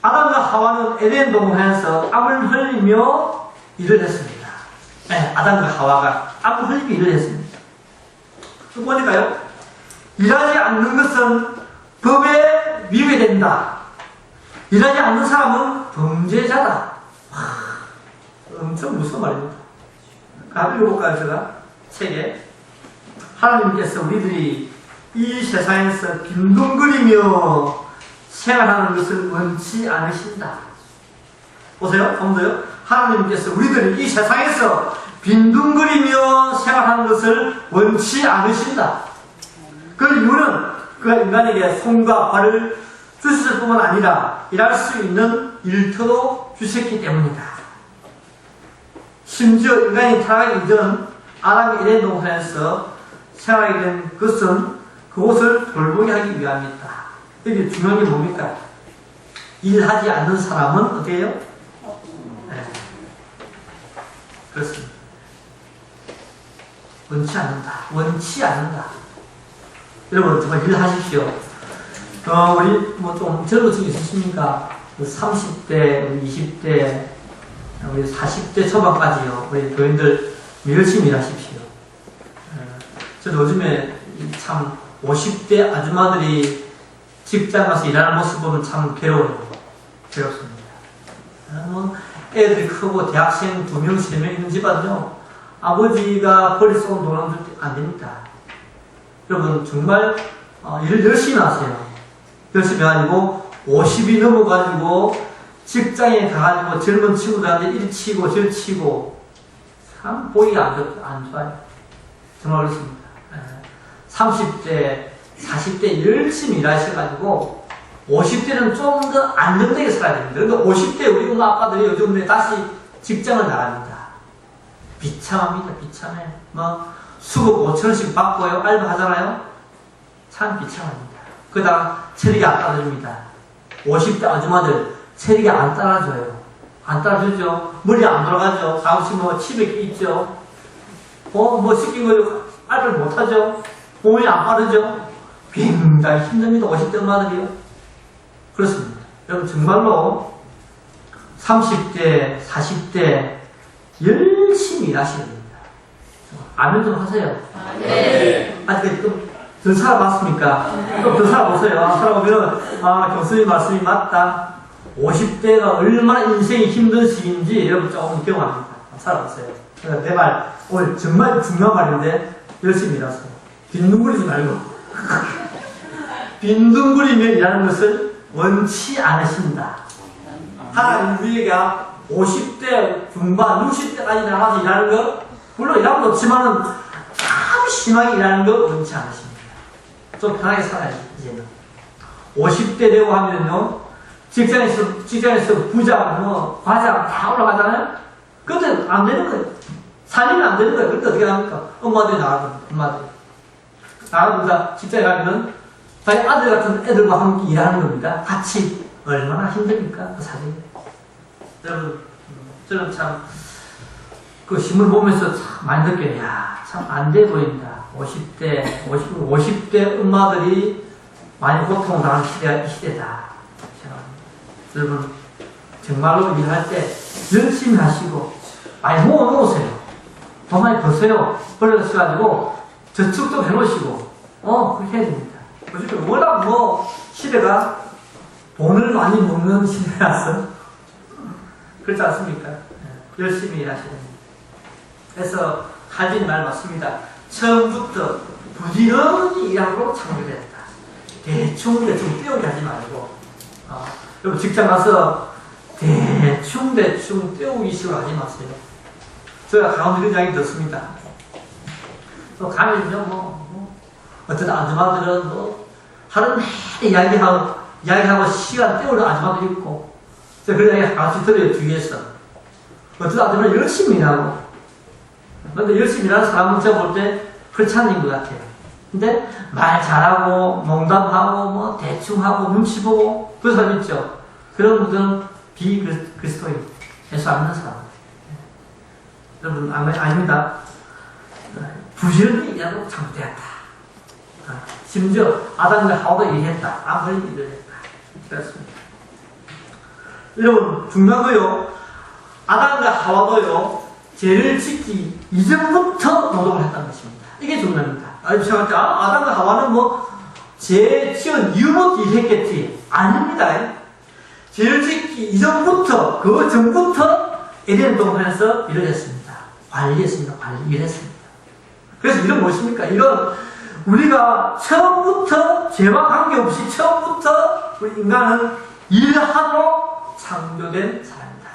아담과 하와는 에덴 동산에서 땀을 흘리며 일을 했습니다. 아담과 하와가 땀을 흘리며 일을 했습니다. 또 보니까요, 일하지 않는 것은 법에 위배된다. 일하지 않는 사람은 범죄자다. 엄청 무서운 말입니다. 한번 읽어볼까요, 제가? 책에. 하나님께서 우리들이 이 세상에서 빈둥거리며 생활하는 것을 원치 않으신다. 보세요, 한번 더요. 하나님께서 우리들이 이 세상에서 빈둥거리며 생활하는 것을 원치 않으신다. 그 이유는 그가 인간에게 손과 발을 주셨을 뿐만 아니라 일할 수 있는 일터도 주셨기 때문이다. 심지어 인간이 타락하기 이전 아담이 에덴 동산에서 생활하게 된 것은 그곳을 돌보게 하기 위함이다. 여기 중요한 게 뭡니까? 일하지 않는 사람은 어떻게 해요? 그렇습니다. 원치 않는다. 여러분, 정말 일하십시오. 우리 좀 젊은 층 있으십니까? 30대, 20대, 우리 40대 초반까지요. 우리 교인들 열심히 일하십시오. 저도 요즘에 참 50대 아줌마들이 직장 가서 일하는 모습 보면 참 괴롭습니다. 애들이 크고 대학생 2명, 3명 있는 집안요, 아버지가 벌이 쏜 돈 안 됩니다. 여러분, 정말 일을 열심히 하세요. 열심히 해가지고 50이 넘어가지고 직장에 가가지고 젊은 친구들한테 일 치고 저 치고 참 보기 안 좋아요. 정말 그렇습니다. 30대, 40대 열심히 일하셔가지고 50대는 좀 더 안정되게 살아야 됩니다. 그런데 50대 우리 엄마 아빠들이 요즘 다시 직장을 나갑니다. 비참합니다. 비참해. 수급 5,000원씩 받고요. 알바 하잖아요. 참 비참합니다. 그러다가 체력이 안 따라줍니다. 50대 아줌마들 체력이 안 따라줘요. 안 따라주죠. 머리 안 돌아가죠. 가끔씩 집에 있죠. 시킨 거 알바를 못하죠. 몸이 안 빠르죠. 굉장히 힘듭니다. 50대 엄마들이요. 그렇습니다. 여러분 정말로 30대, 40대 열심히 일하셔야 됩니다. 아멘 좀 하세요. 네. 아직 더 살아봤습니까? 좀 더 살아보세요. 살아보면 교수님 말씀이 맞다. 50대가 얼마나 인생이 힘든 시기인지 여러분 조금 경험합니다. 살아보세요. 그러니까 내 말 오늘 정말 중요한 말인데 열심히 일하세요. 빈둥거리지 말고 빈둥거리며 일하는 것을 원치 않으신다. 하나님 우리에게 50대 중반, 60대까지 나가서 일하는 거 물론 일하고 좋지만은 참 심하게 일하는 거 원치 않으십니다. 좀 편하게 살아야지 이제는. 50대 되고 하면요 직장에서 부장, 과장 다 올라가잖아요. 그때 안 되는 거예요. 살리면 안 되는 거예요. 그때 어떻게 합니까? 엄마들이 나가거든요. 엄마들이 나가보다 직장에 가면은 자기 아들 같은 애들과 함께 일하는 겁니다. 같이 얼마나 힘듭니까? 그 사람이. 여러분, 저는 참, 그 신문 보면서 참 많이 느껴요. 참 안 돼 보인다. 50대 엄마들이 많이 고통당하는 시대다. 여러분, 정말로 일할 때 열심히 하시고, 많이 모아놓으세요. 돈 많이 버세요. 벌어가지고, 저축도 해놓으시고, 그렇게 해야 됩니다. 워낙 시대가 돈을 많이 먹는 시대라서, 그렇지 않습니까? 열심히 일하셔야 됩니다. 그래서 할진 말 맞습니다. 처음부터 부지런히 일하고 창조됐다. 대충 떼우기 하지 말고 여러분 직장 가서 대충 떼우기 식으로 하지 마세요. 제가 가운데 이런 이야기 듣습니다. 또 가면요 어떤 아줌마들은 하루 내내 이야기하고 시간 때우는 아줌마도 있고 제가 그런 이야기 같이 들어요. 뒤에서 어떤 아줌마는 열심히 일하고 근데 열심히 일하는 사람은 제가 볼 때 그렇지 않은 것 같아요. 근데 말 잘하고 농담하고 대충 하고 눈치 보고 그런 사람 있죠. 그런 분들은 비그리스도인 예수 안 믿는 사람. 여러분 아닙니다. 부지런히 일하고 창조되었다. 심지어 아담과 하와도 일했다. 아무리 일을 했다. 그렇습니다. 여러분 중요한 거요. 아담과 하와도요. 죄를 짓기 이전부터 노동을 했다는 것입니다. 이게 중요합니다. 아담과 하와는 죄 지은 이후부터 일했겠지. 아닙니다. 죄를 짓기 이전부터, 그 전부터 에덴 동산에서 일을 했습니다. 관리했습니다. 일했습니다. 그래서 이건 무엇입니까? 이건 우리가 처음부터 죄와 관계없이 처음부터 우리 인간은 일하도록 창조된 사람이다.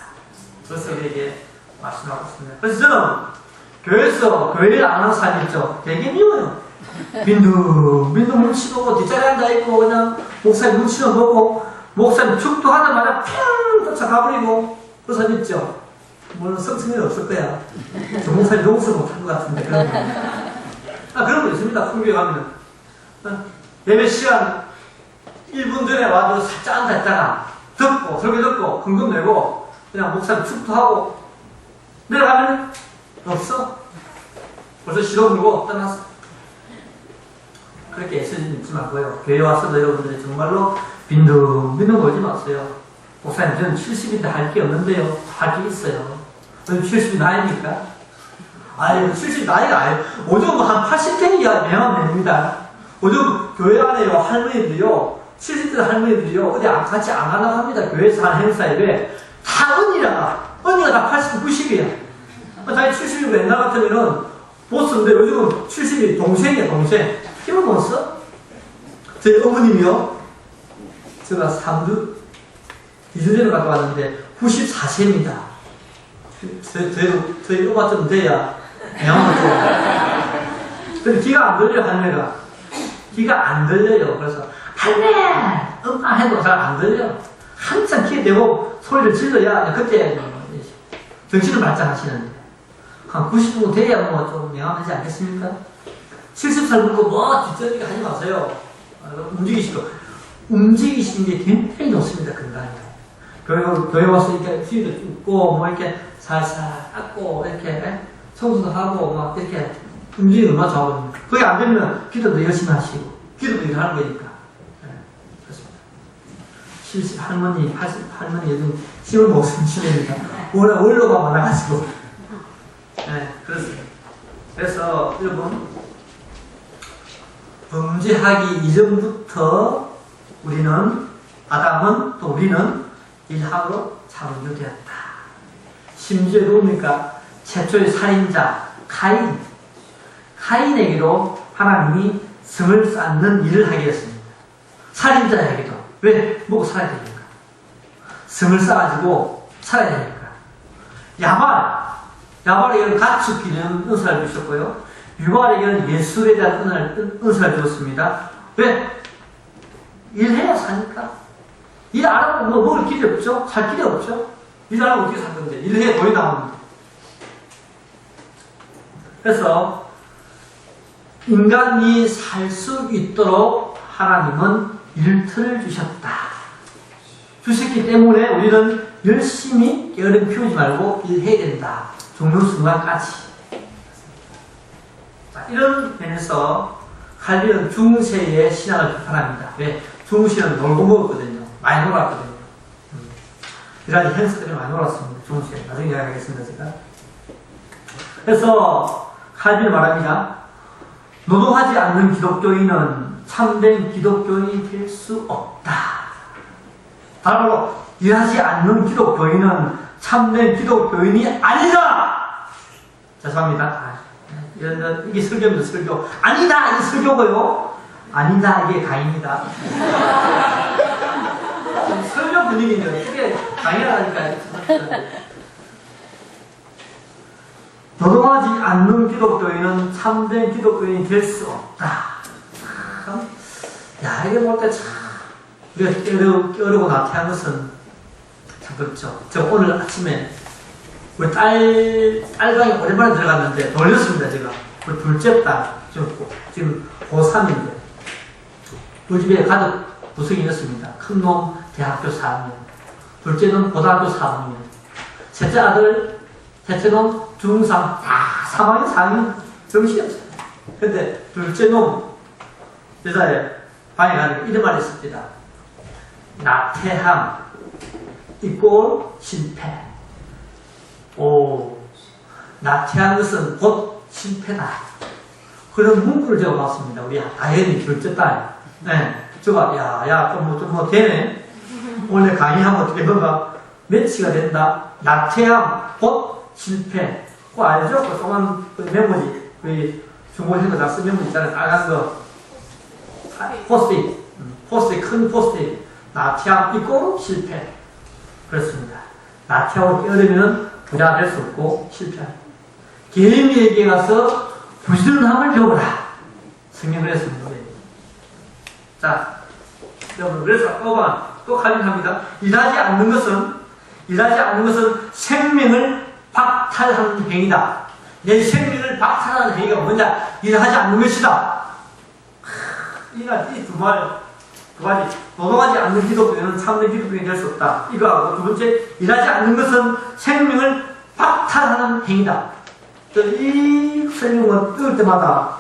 그래서 우리에게 말씀하고 있습니다. 그래서 저는 교회에서 교회를 안 하는 사람 있죠. 되게 미워요. 빈둥 눈치 보고 뒷자리에 앉아있고 그냥 목사님 눈치만 보고 목사님 축도하자마자 평 쫓아가버리고 그 사람 있죠. 물론 성승이 없을 거야. 저 목사님 용서 못한 것 같은데 그런 거. 그런 거 있습니다. 풍교에 가면 예배 시간 1분 전에 와서 살짝 앉아있다가 설교 듣고 헌금 내고 그냥 목사님 축도하고 내려가면 없어. 벌써 시동 걸고 떠났어. 그렇게 애쓰지 믿지 말고요. 교회 와서도 여러분들이 정말로 빈둥빈둥 걸지 마세요. 목사님 저는 70인데 할 게 없는데요. 할 게 있어요. 70이 나이니까? 70 나이가 아니에요. 요즘 한 80대이야 매만 됩니다. 요즘 교회 안에요 할머니들이요 70대 할머니들이요 어디 같이 안 하려고 합니다. 교회에서 하는 행사에 다 언니가 다 80, 90이야. 자기 70이고 옛날 같으면은 보스인데 요즘은 70이 동생이야, 동생. 힘을 못 써? 저희 어머님이요. 제가 2주 전에 갔다 왔는데 94세입니다. 저희 엄마 좀 돼야 대학만 좀. 근데 귀가 안 들려요, 할매가. 귀가 안 들려요. 그래서 할매! 엄마 해도 잘 안 들려. 한참 귀에 대고 소리를 질러야 그때 정신을 발전하시는데 한 90분 돼야 뭐 좀 명함하지 않겠습니까? 70살 먹고 뭐 뒷전이게 하지 마세요. 움직이시고 움직이시는 게 굉장히 좋습니다. 건강에. 교회 와서 이렇게 뒤도 쭉 뭐 이렇게 살살 닦고 이렇게 청소도 하고 막 이렇게 움직이는 얼마나 좋아하거든요. 그게 안 되면 기도도 열심히 하시고 기도도 일을 하는 거니까. 네, 그렇습니다. 70 할머니, 80 할머니 요즘 힘을 못 쓰시니까 워낙 원로가 많아가지고. 네, 그렇습니다. 그래서 여러분 범죄하기 이전부터 우리는 아담은 또 우리는 일합으로 창조되었다. 심지어 뭡니까? 최초의 살인자 카인에게도 하나님이 성을 쌓는 일을 하게 했습니다. 살인자에게도 왜? 먹고 살아야 되니까. 성을 쌓아가지고 살아야 되니까. 야발에게는 가축기는 은사를 주셨고요. 유발에게는 예술에 대한 은사를 주었습니다. 왜? 일해야 사니까. 일 안 하고 뭐 먹을 길이 없죠? 살 길이 없죠? 일 안 하고 어떻게 살 건데? 일해야 돈이 나오는데. 그래서 인간이 살 수 있도록 하나님은 일터를 주셨다. 주셨기 때문에 우리는 열심히 게으름 피우지 말고 일해야 된다. 죽는 순간까지. 자, 이런 면에서 칼빈은 중세의 신앙을 비판합니다. 왜? 중세는 놀고 먹었거든요. 많이 놀았거든요. 이런 현수들이 많이 놀았습니다. 중세. 나중에 이야기하겠습니다, 제가. 그래서 칼빈은 말합니다. 노동하지 않는 기독교인은 참된 기독교인이 될 수 없다. 바로 일하지 않는 기독교인은 참된 기독교인이 아니다. 죄송합니다. 이게 설교입니다. 설교. 아니다. 이게 설교고요. 아니다. 이게 강의입니다. 설교 분위기인데 어떻게 강의하니까. 노동하지 않는 기독교인은 참된 기독교인이 될 수 없다. 야, 이게 볼 때 참, 우리가 깨어르고 나태한 것은 참 그렇죠. 제가 오늘 아침에 우리 딸방에 오랜만에 들어갔는데 놀렸습니다, 제가. 우리 둘째 딸, 지금 고3인데, 우리 집에 가족 구성이었습니다. 큰 놈 대학교 4학년, 둘째 놈 고등학교 4학년, 셋째 아들, 셋째 놈 중3, 다 3학년, 4학년 정신이었어요. 근데 둘째 놈, 여자애 방에 가니까 이런 말이 있습니다. 나태함 이꼴 실패. 오, 나태한 것은 곧 실패다. 그런 문구를 제가 봤습니다. 우리 다현이 둘째 딸. 네, 제가 좀 되네. 오늘 강의하면 어떻게 뭔가 매치가 된다. 나태함 곧 실패. 그거 알죠? 그 조그만 메모지, 그 중고생도 다 쓴 메모지 있잖아요. 빨간 거. 포스트잇, 큰 포스트잇. 나태함 이꼴 실패. 그렇습니다. 나태하고 깨어르면 부자가 될 수 없고 실패합니다. 게임에게 가서 부지런함을 배워라. 성경을 했습니다. 자, 여러분, 그래서 또 칼빈합니다. 일하지 않는 것은 생명을 박탈하는 행위다. 내 생명을 박탈하는 행위가 뭐냐? 일하지 않는 것이다. 이 두 가지. 노동하지 않는 기독교인은 참된 기독교인이 될 수 없다. 이거하고 두 번째, 일하지 않는 것은 생명을 박탈하는 행위다. 이 설명을 읽을 때마다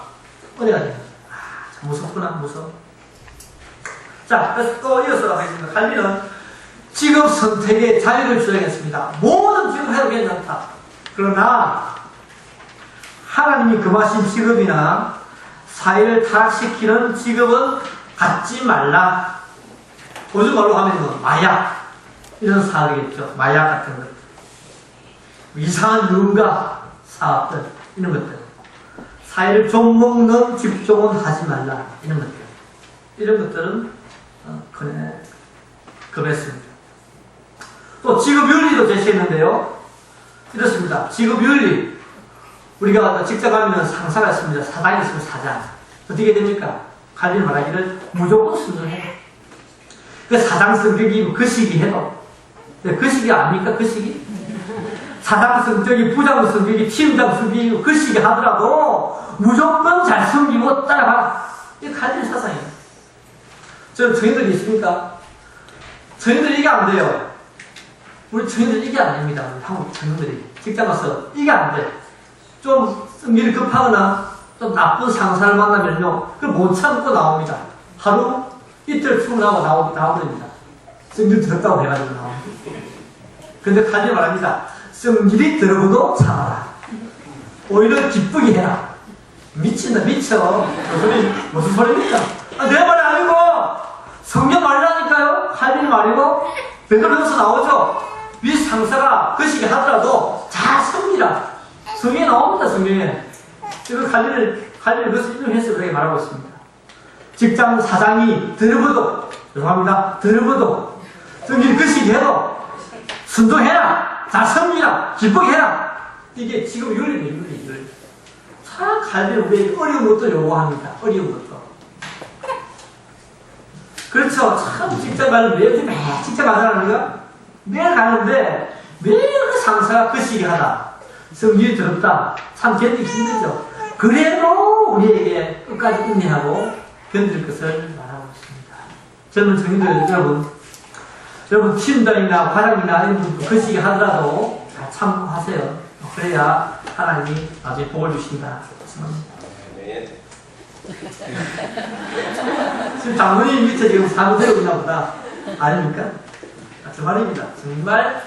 어디가 돼요? 참 무섭구나, 무서워. 자, 그래서 또 이어서 하겠습니다. 칼빈은 직업 선택의 자유를 주장했습니다. 모든 직업을 해도 괜찮다. 그러나 하나님이 금하신 직업이나 사회를 타락시키는 직업은 갖지 말라. 요즘 말로 하면 마약 이런 사업이겠죠. 마약 같은 것, 이상한 윤가 사업들 이런 것들, 사회를 좀먹는 집종은 하지 말라 이런 것들, 이런 것들은 금했습니다. 또 직업윤리도 제시했는데요. 이렇습니다. 직업윤리, 우리가 직장 가면 상사가 있습니다. 사장이 있으면 사장. 어떻게 됩니까? 칼빈 말하기를 무조건 순종해. 그 사장 성격이 그 시기 해도. 그 시기 아닙니까? 그 시기? 사장 성격이, 부장 성격이, 팀장 성격이 글씨게 하더라도 무조건 잘 섬기고 따라가라. 이게 칼빈 사상이에요. 저는 청인들 있습니까? 청인들 이게 안 돼요. 우리 청인들 이게 안 됩니다. 우리 한국 청인들이. 직장 가서 이게 안 돼. 좀 성질이 급하거나 좀 나쁜 상사를 만나면요. 그걸 못 참고 나옵니다. 하루, 이틀 출근하고 나오버립니다. 성질 더럽다고 해가지고 나옵니다. 근데 칼빈이 말합니다. 성질이 더러고도 참아라. 오히려 기쁘게 해라. 미친다, 미쳐. 무슨 소리입니까? 내 말이 아니고, 성경 말이라니까요? 칼빈이 말이고, 베드로전서 나오죠? 위 상사가 거시기 하더라도 잘 섬기라. 성경에 나옵니다, 성경에. 이거 칼빈을 그것을 인용해서 그렇게 말하고 있습니다. 직장 사장이 더러고도, 죄송합니다, 더러고도, 성질이 거시기 해도, 순종해라. 잘 섬기라. 기쁘게 해라. 이게 지금 윤리입니다, 윤리. 참 칼빈은 우리에게 어려운 것도 요구합니다. 어려운 것도. 그렇죠. 참 직장 가는 매일 직장 가잖아요, 우리가. 매일 가는데 매일 그 상사가 거시기 하다. 성질이 더럽다. 참 견디기 힘들죠. 그래도 우리에게 끝까지 인내하고 견딜 것을 말하고 있습니다. 젊은 청년들 여러분 팀장이나 과장이나 이런 분들 거시기 하더라도 잘 참고하세요. 그래야 하나님이 나중에 복을 주신다. 네. 지금 장모님 밑에 지금 사고 세우고 있나 보다. 아닙니까? 그 말입니다. 정말.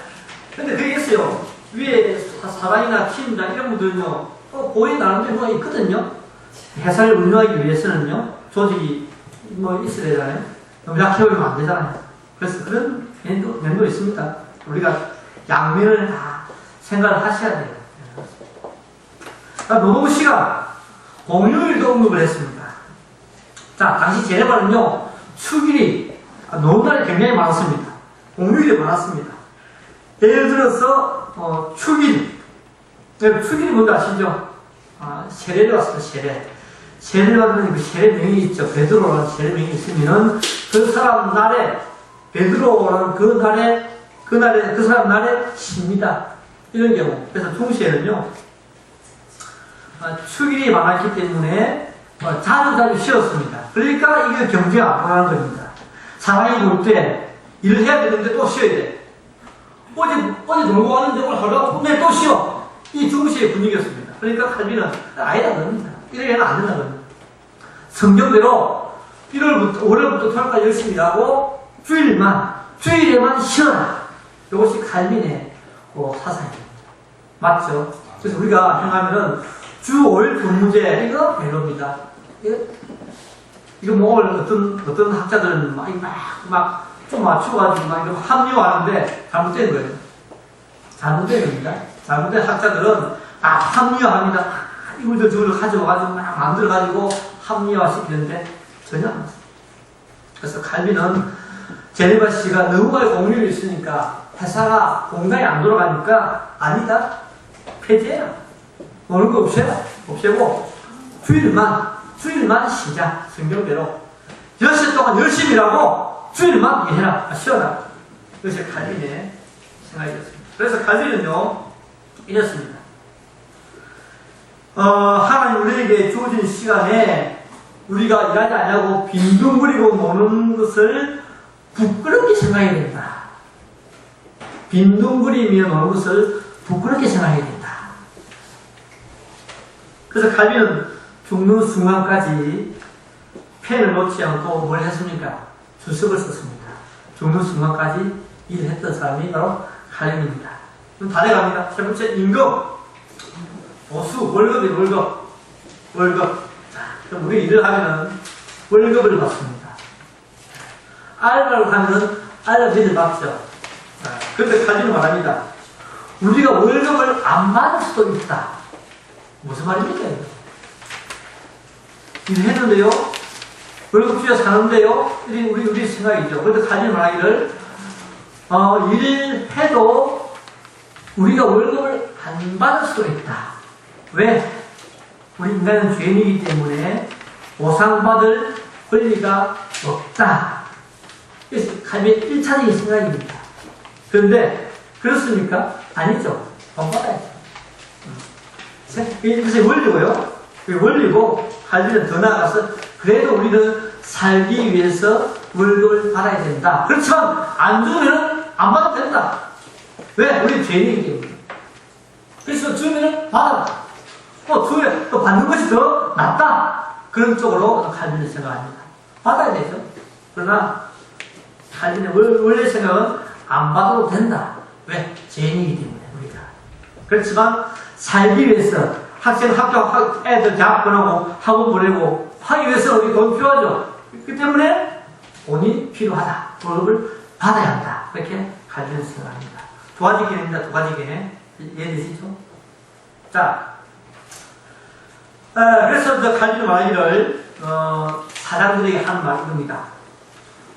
근데 그게 있어요. 위에 사장이나 팀장 이런 분들은요, 보이 나름대로 뭐가 있거든요. 회사를 운영하기 위해서는요, 조직이 뭐 있어야 되잖아요. 너무 약해보면 안 되잖아요. 그래서 그런 면도 있습니다. 우리가 양면을 다 생각을 하셔야 돼요. 노동시간, 공휴일도 언급을 했습니다. 자, 당시 제네바는요, 축일이, 노는 날이 굉장히 많았습니다. 공휴일이 많았습니다. 예를 들어서, 축일. 축일이 뭔지 아시죠? 세례를 왔습니다, 세례. 세례를 받는 그 세례명이 있죠. 베드로라는 세례명이 있으면은, 그 사람 날에, 베드로라는 그 사람 날에 쉽니다. 이런 경우. 그래서 중시에는요, 축일이 많았기 때문에 자주 쉬었습니다. 그러니까 이게 경제가 안 돌아가는 겁니다. 사람이 볼 때 일을 해야 되는데 또 쉬어야 돼. 어제 놀고 왔는데 오늘 하루가 분명히 또 쉬어. 이 중시의 분위기였습니다. 그러니까 칼빈은 아니다 그럽니다. 이렇게 하면 안 된다 그럽니다. 성경대로 1월부터 5월부터 8월까지 열심히 일하고 주일에만 쉬어라. 이것이 칼빈의 사상입니다. 맞죠? 그래서 우리가 행하면은 주 5일 근무제, 이거 별로입니다. 이거 뭐, 어떤 학자들은 좀 맞춰가지고 이거 합리화하는데 잘못된 거예요. 잘못된 겁니다. 잘못된 학자들은 합리화합니다. 이걸 저걸 가져와가지고 만들어가지고 합리화시키는데 전혀 안 맞습니다. 그래서 칼빈은 제네바 씨가 너무 많이 공휴일이 있으니까 회사가 공장이 안 돌아가니까 아니다. 폐지해라. 오는 거 없애고 주일만 쉬자. 성경대로 10시 동안 열심히 일하고 주일만 일해라. 쉬어라. 그것이 칼빈의 생각이었습니다. 그래서 칼빈은요 이랬습니다. 하나님 우리에게 주어진 시간에 우리가 일하지 않냐고 빈둥거리고 노는 것을 부끄럽게 생각해야 된다. 빈둥거리며 노는 것을 부끄럽게 생각해야 된다. 그래서 칼빈은 죽는 순간까지 펜을 놓지 않고 뭘 했습니까? 주석을 썼습니다. 죽는 순간까지 일을 했던 사람이 바로 칼빈입니다. 그럼 다 돼갑니다. 세 번째, 임금. 보수, 월급. 자, 그럼 우리 일을 하면은 월급을 받습니다. 알바를 하면은 알바비를 받죠. 자, 그런데 칼빈은 말합니다. 우리가 월급을 안 받을 수도 있다. 무슨 말입니까? 일했는데요? 월급 주여 사는데요? 우리 생각이죠. 그런데 칼빈이 말하기를, 일해도 우리가 월급을 안 받을 수도 있다. 왜? 우리 인간은 죄인이기 때문에 보상받을 권리가 없다. 그래서 칼빈의 1차적인 생각입니다. 그런데, 그렇습니까? 아니죠. 돈 받아야죠. 이것이 원리고요. 원리고, 할비는 더 나아가서, 그래도 우리는 살기 위해서 월급을 받아야 된다. 그렇지만, 안 주면 안 받아도 된다. 왜? 우리 죄인이기 때문에. 그래서 주면은 받아라. 또 받는 것이 더 낫다. 그런 쪽으로 할비는 생각합니다. 받아야 되죠. 그러나, 할비는 원래 생각은 안 받아도 된다. 왜? 죄인이기 때문에, 우리가. 그렇지만, 살기 위해서 학생 학교 애들 대학 보내고 학원 보내고 하기 위해서 우리 돈 필요하죠. 그 때문에 돈이 필요하다. 월급을 받아야 한다. 그렇게 갈비는 생각합니다. 두 가지 개념입니다. 두 가지 개념. 이해되시죠? 자, 그래서 갈비는 말하기를 사장들에게 하는 말입니다.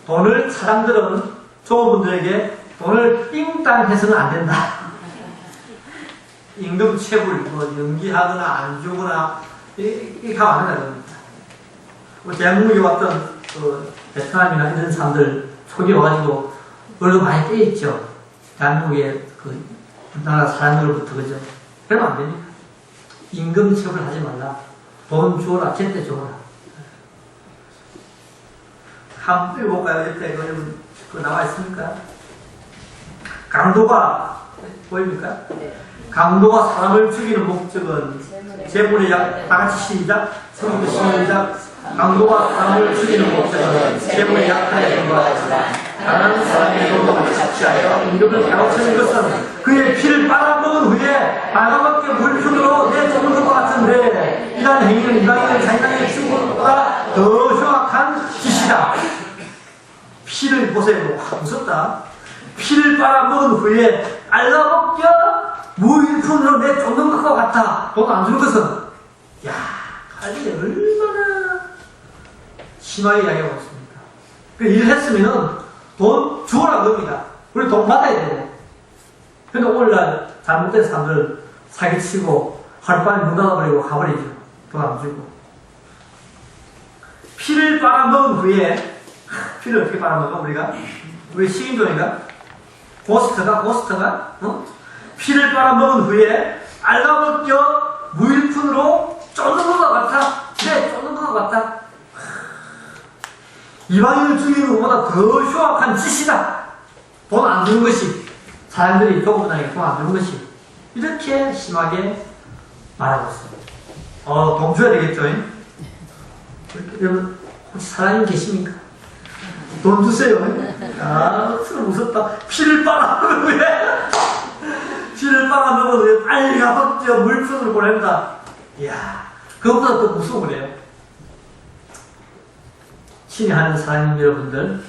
돈을 사장들은 좋은 분들에게 돈을 띵땅 해서는 안 된다. 임금 체불, 연기하거나 안 주거나, 이렇게 하면 안 된다는 겁니다. 대한민국에 왔던, 베트남이나 이런 사람들, 초기에 와가지고, 월급 많이 떼있죠. 대한민국의 나라 사람들로부터, 그죠? 그러면 안 됩니다. 임금 체불 하지 말라. 돈 주어라, 제때 주어라. 한번 읽어볼까요? 이때, 나와 있습니까? 강도가, 보입니까? 네. 강도가 사람을 죽이는 목적은 재물의 약, 다 같이 시작. 시작. 강도가 사람을 죽이는 목적은 재물의 약탈에 근거하지만 다른 사람의 노동을 착취하여 임금을 가로채는 것은 그의 피를 빨아먹은 후에 빨아먹게 물품으로 내쫓는 것 같은데 이러한 행위는 이방인의 자기장의 죽음보다 더 흉악한 짓이다. 피를 보세요. 무섭다. 피를 빨아먹은 후에 빨아먹겨 무일푼으로 내쫓는 것과 같다. 돈 안 주는 것은. 야, 칼빈이 얼마나 심하게 이야기하고 있습니까? 그 일을 했으면은 돈 주어라 겁니다. 우리 돈 받아야 되고. 근데 오늘날 잘못된 사람들 사기치고 하룻밤에 문 닫아버리고 가버리죠. 돈 안 주고. 피를 빨아먹은 후에, 피를 어떻게 빨아먹어, 우리가? 우리 식인종인가? 고스트가? 피를 빨아먹은 후에 알라벗겨 무일푼으로 쫓는 것과 같아. 네, 쫓는 것과 같다. 이방인을 죽이는 것보다 더 흉악한 짓이다. 돈 안 주는 것이. 사람들이 조금분하게 돈 안 주는 것이. 이렇게 심하게 말하고 있습니다. 돈 줘야 되겠죠? 여러분, 혹시 사장님 계십니까? 돈 주세요. 무섭다. 피를 빨아먹은 후에 피를 빨아먹은 후에 빨리 가서 물품을 보낸다. 이야, 그것보다 더 무서운 거래요. 신이 하는 사장님 여러분들,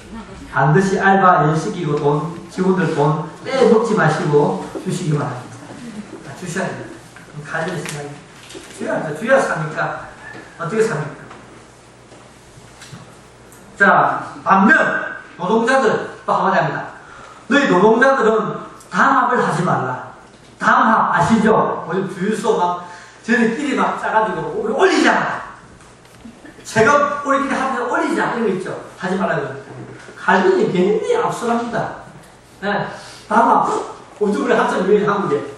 반드시 알바 일 시키고 직원들 돈 빼먹지 마시고 주시기 바랍니다. 주셔야 됩니다. 가져야 생각입니다. 주야 삽니까? 어떻게 삽니까? 자, 반면 노동자들 또 한마디 합니다. 너희 노동자들은 담합을 하지 말라. 담합 아시죠? 우리 주유소 막 저희끼리 막 짜가지고 우리 올리자. 제가 우리끼리 합해서 올리자. 이런 거 있죠. 하지 말라고 합니다. 갈비는 굉장히 앞서갑니다. 네. 담합. 우리 한참 유행 한국에.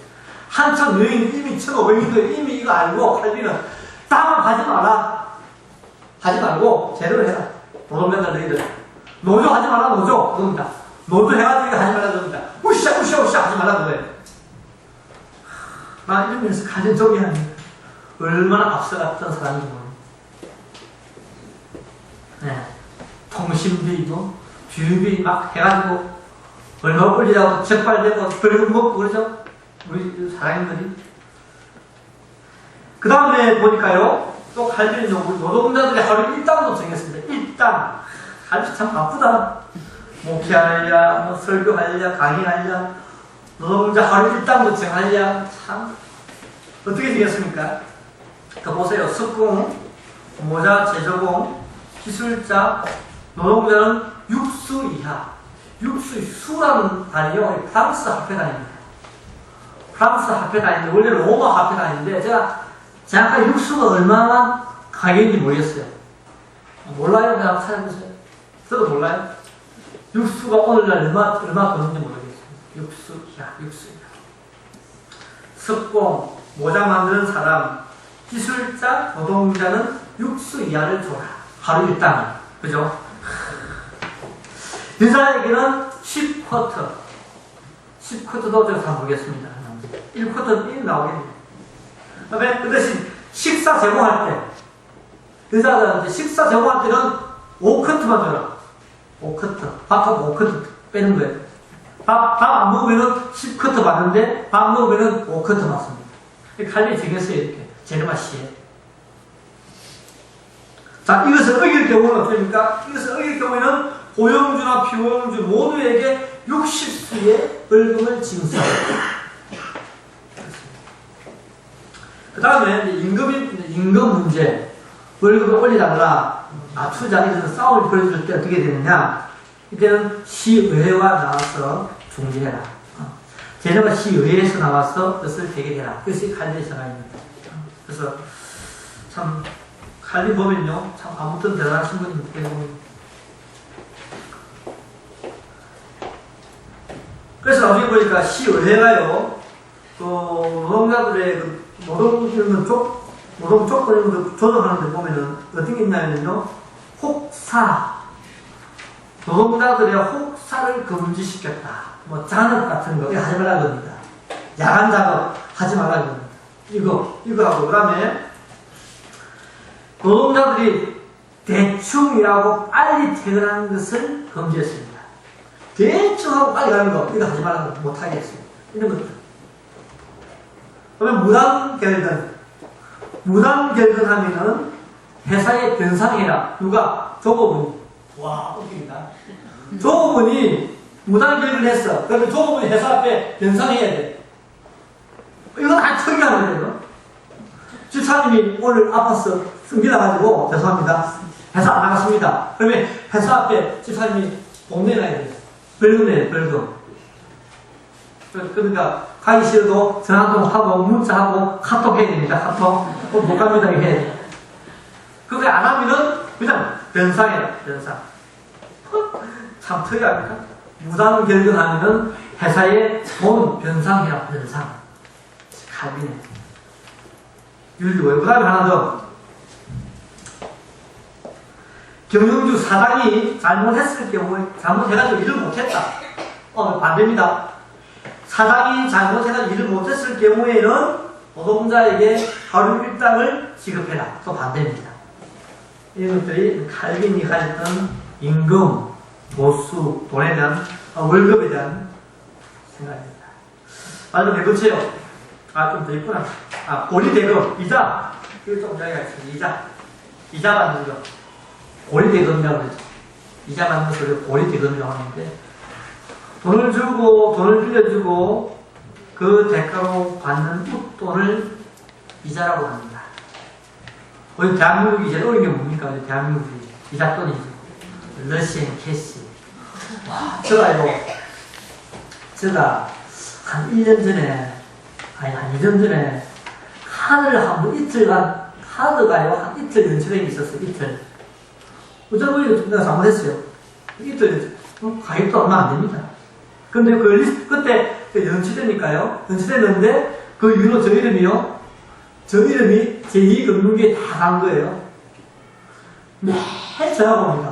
한참 유행 이미 1500년도에 이미 이거 알고 갈비는 담합하지 마라. 하지 말고 제대로 해라. 노동자들 너희들 노조 하지 말라. 노조 그겁니다. 노조 해가지고 하지 말라 그럽니다. 우쌰 하지 말라 그거예요. 나 이러면서 가진 적이 하는 얼마나 앞서갔던 사람인지 모릅니다. 네. 통신비고 주유비 막 해가지고 얼마 올리라고 적발되고 벌금 먹고 그러죠. 우리 사장님들이. 그 다음에 보니까요. 또 갈비는 노동자들이 하루 일당도 정했습니다. 일당. 갈비 참 바쁘다. 목회하랴, 설교하랴, 강의하랴, 노동자 하루 일당도 정하랴. 참 어떻게 정했습니까? 그 보세요. 석공, 모자 제조공, 기술자, 노동자는 6수 이하. 6수, 수라는 단위요. 프랑스 화폐 단위입니다. 프랑스 화폐 단위인데 원래 로마 화폐 단위인데 제가 정확하게 6수가 얼마나 가격인지 모르겠어요. 몰라요? 그냥 찾아보세요. 저도 몰라요. 6수가 오늘날 얼마 되는지 모르겠어요. 6수 이하. 석공, 모자 만드는 사람, 기술자, 노동자는 육수 이하를 줘라. 하루 일당. 그죠? 여자에게는 10쿼터. 10쿼터도 제가 잘 모르겠습니다. 1쿼터 나오겠네요. 그 다음에 그 대신 식사 제공할 때, 여자들한테 식사 제공할 때는 5쿼터만 줘라. 5쿼터. 밥하고 5쿼터 빼는 거예요. 밥 안 먹으면 10쿼터 받는데, 밥 먹으면 5쿼터 받습니다. 칼리 정했어요, 이렇게. 제르마 씨에. 자, 이것을 어길 경우는 어떻습니까? 이것을 어길 경우에는 고용주나 비용주 모두에게 60수의 벌금을 징수합니다. 그 다음에 임금 문제. 월급을 올려달라. 낮추자. 이래서 싸움을 벌여줄 때 어떻게 되느냐. 이때는 시의회와 나와서 중재해라. 제네바 시의회에서 나와서 그것을 해결해라. 그것이 칼빈의 생각입니다. 그래서 참 칼빈 보면요, 참 아무튼 대단하신 분입니다. 그래서 나중에 보니까 시의회가요, 노동자들의 노동 조건을 조정하는 데 보면은 어떤 게 있냐면요, 혹사, 노동자들의 혹사를 금지시켰다. 뭐 잔업 같은 거 이거 하지 말라는 겁니다. 야간 작업 하지 말라는 겁니다. 이거하고 그 다음에 노동자들이 대충 일하고 빨리 퇴근하는 것을 금지했습니다. 대충 하고 빨리 가는 거 이거 하지 말라는 거 못하게 했습니다. 이런 것들. 그러면 무단결근 하면은 회사에 변상해라. 누가? 조고분이. 와, 웃깁니다. 조고분이 무단결근을 했어. 그러면 조고분이 회사 앞에 변상해야 돼. 이건 다 처리하는 거예요. 집사님이 오늘 아파서 승기 나가지고 죄송합니다. 회사 안 나갔습니다. 그러면 회사 앞에 집사님이 돈 내놔야 돼요. 벌금 내요, 벌금. 그러니까 가기 싫어도 전화 한 통 하고 문자하고 카톡 해야 됩니다. 카톡. 못 갑니다. 이렇게 해야 돼요. 그거 안 하면은 그냥 변상해라. 변상. 참 특이합니까? 무단결근하면은 회사에 돈 변상해라. 변상. 칼빈에. 윤리고요. 그 다음에 하나 더. 경영주 사장이 잘못했을 경우에, 잘못해가지고 일을 못했다. 반대입니다. 사장이 잘못해가지고 일을 못했을 경우에는 노동자에게 하루 일당을 지급해라. 또 반대입니다. 이런 것들이 칼빈이 가졌던 임금, 보수, 돈에 대한, 월급에 대한 생각입니다. 마지막에 그치요. 좀 더 있구나. 고리대금, 이자. 이거 좀 이야기가 있습니다. 이자 받는 거. 고리대금이라고 그러죠. 이자 받는 것을 고리대금이라고 하는데, 돈을 빌려주고, 그 대가로 받는 웃돈을 이자라고 합니다. 우리 대한민국이 이제 어려운 게 뭡니까? 대한민국이 이자돈이죠. 러시안 캐시. 와, 제가 한 1년 전에, 한 2년 전에, 카드를 한번 이틀간, 카드가요, 한 이틀 연체된 게 있었어요, 이틀. 어쩌면 내가 잘못했어요. 이틀, 가격도 얼마 안 됩니다. 근데 그때 연체되니까요, 연체됐는데, 그 이후로 저 이름이 제2금융계에 다 간 거예요. 매일 전화가 옵니다.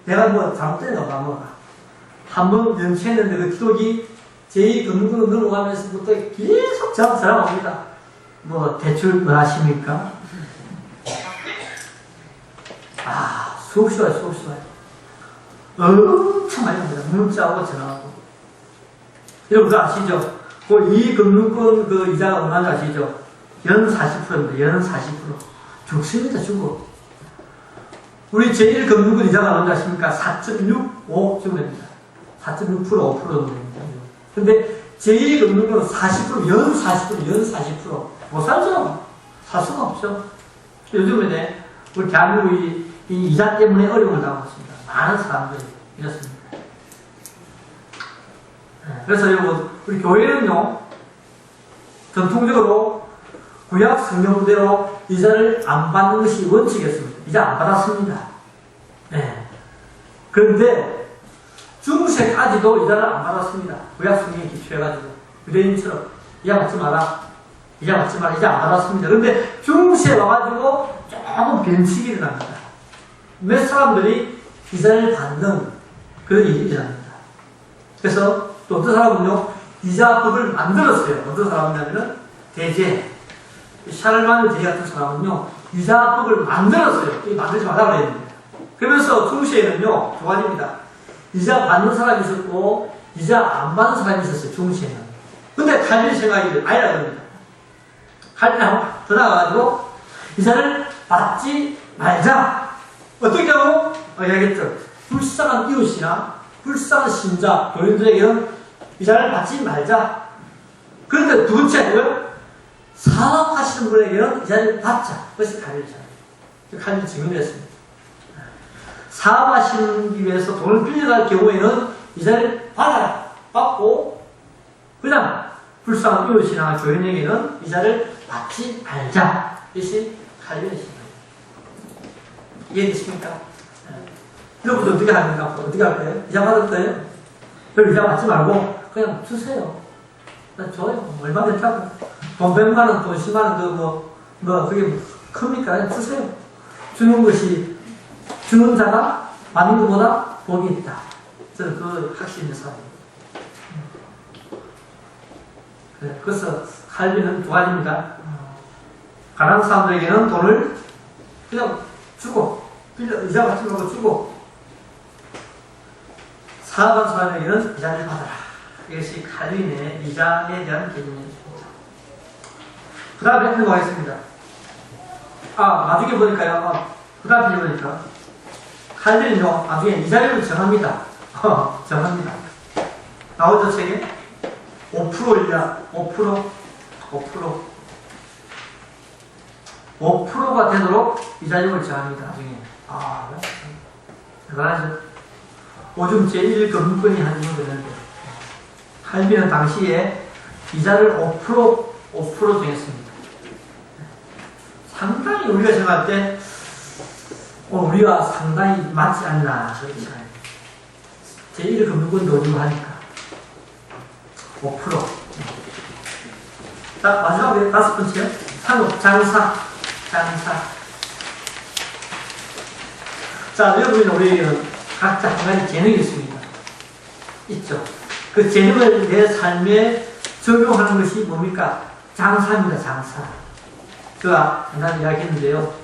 내가 뭐 잘못됐나 봐, 뭐. 한번 연체했는데 그 기록이 제2금융으로 넘어가면서부터 계속 전화가 옵니다. 뭐, 대출 원하십니까? 수없이 와요, 수없이 와요. 엄청 많이 옵니다. 문자하고 전화하고. 여러분, 그거 아시죠? 이 금융권 그 이자가 얼마인지 아시죠? 연 40%입니다. 연 40%. 죽습니다, 죽어. 우리 제1금융권 이자가 얼마인지 아십니까? 4.65 정도 됩니다. 4.6%, 5% 정도 됩니다. 근데 제1금융권은 40%, 연 40%, 연 40%. 못 살죠? 살 수가 없죠. 요즘에 우리 대한민국이 이 이자 때문에 어려움을 당하고 있습니다. 많은 사람들이 이렇습니다. 그래서 여러분, 우리 교회는요, 전통적으로 구약 성경대로 이자를 안 받는 것이 원칙이었습니다. 이자 안 받았습니다. 그런데 중세까지도 이자를 안 받았습니다. 구약 성경에 기초해가지고 유대인처럼 이자 받지 마라. 이자 받지 마라. 이자 안 받았습니다. 그런데 중시에 와가지고 조금 변칙이 일어납니다. 몇 사람들이 이자를 받는 그런 일이 일어납니다. 그래서 또 어떤 사람은요, 이자법을 만들었어요. 어떤 사람이냐면은 대제, 샤르만 대제 같은 사람은요, 이자법을 만들었어요. 만들지 말라고 그랬는데. 그러면서 중시에는요, 두 가지입니다. 이자 받는 사람이 있었고, 이자 안 받는 사람이 있었어요, 중시에는. 근데 칼빈이 생각이 아니라 그럽니다. 칼빈이 한번 더 나가가지고, 이자를 받지 말자. 어떻게 하고? 이야기했죠. 불쌍한 이웃이나, 불쌍한 신자, 교인들에게는 이자를 받지 말자. 그런데 두 번째 뭐예요? 사업하시는 분에게는 이자를 받자. 그것이 칼빈이잖아요. 칼빈이 증명했습니다. 사업하시기 위해서 돈을 빌려갈 경우에는 이자를 받아라. 받고, 그 다음, 불쌍한 이웃이나 교인에게는 이자를 받지 말자. 이것이 칼빈의 신앙입니다. 이해되십니까? 이러고서 어떻게 합니까? 어떻게 할 거예요? 이자 받을 거예요? 별 이자 받지 말고, 그냥 주세요. 줘요. 얼마 됐다고. 돈 100만원, 돈 10만원, 그게 큽니까? 그냥 주세요. 주는 것이, 주는 자가 받는 것보다 복이 있다. 저는 그 확신 있는 사람입니다. 그래서 칼빈은 두 가지입니다. 가난한 사람들에게는 돈을 그냥 주고, 이자 받지 말고 주고, 사업한 사람에게는 이자를 받아라. 이것이 칼빈의 이자에 대한 개념입니다. 그 다음에 넘어가겠습니다. 나중에 보니까요, 그 다음에 보니까, 칼빈은요, 나중에 이자율을 정합니다. 정합니다. 나오죠, 책에? 5%이자, 5%가 되도록 이자율을 정합니다, 나중에. 대단하죠. 요즘 제1금융권이 하는 건 되는데, 칼빈은 당시에 이자를 5% 정했습니다. 상당히 우리가 생각할 때, 우리가 상당히 맞지 않나, 그렇게 생각해요. 제1금융권도 요즘 하니까. 5%. 자, 마지막에 5번째요. 산업, 장사. 자, 여러분, 우리는 각자 한 가지 재능이 있습니다. 있죠. 그 재능을 내 삶에 적용하는 것이 뭡니까? 장사입니다, 장사. 제가 간단히 이야기했는데요.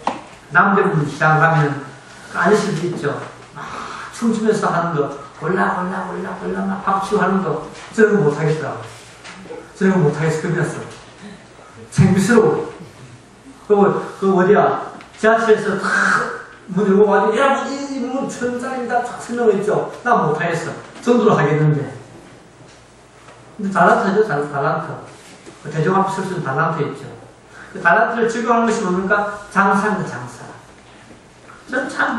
남대문 시장 가면 그 아저씨들 있죠. 춤추면서 하는 거, 골라, 막 박치고 하는 거, 저런 거 못하겠더라고요. 저런 거 못하겠어, 겁났어. 창피스러워. 그 어디야, 지하철에서 다 문 열고 와가지고, 야, 이 문 천장입니다. 쫙 설명했죠. 나 못하겠어. 정도로 하겠는데. 근데 달란트죠, 달란트. 대중 앞에 쓸 수 있는 달란트 있죠. 그 달란트를 적용하는 것이 뭡니까? 장사입니다, 장사. 전 참,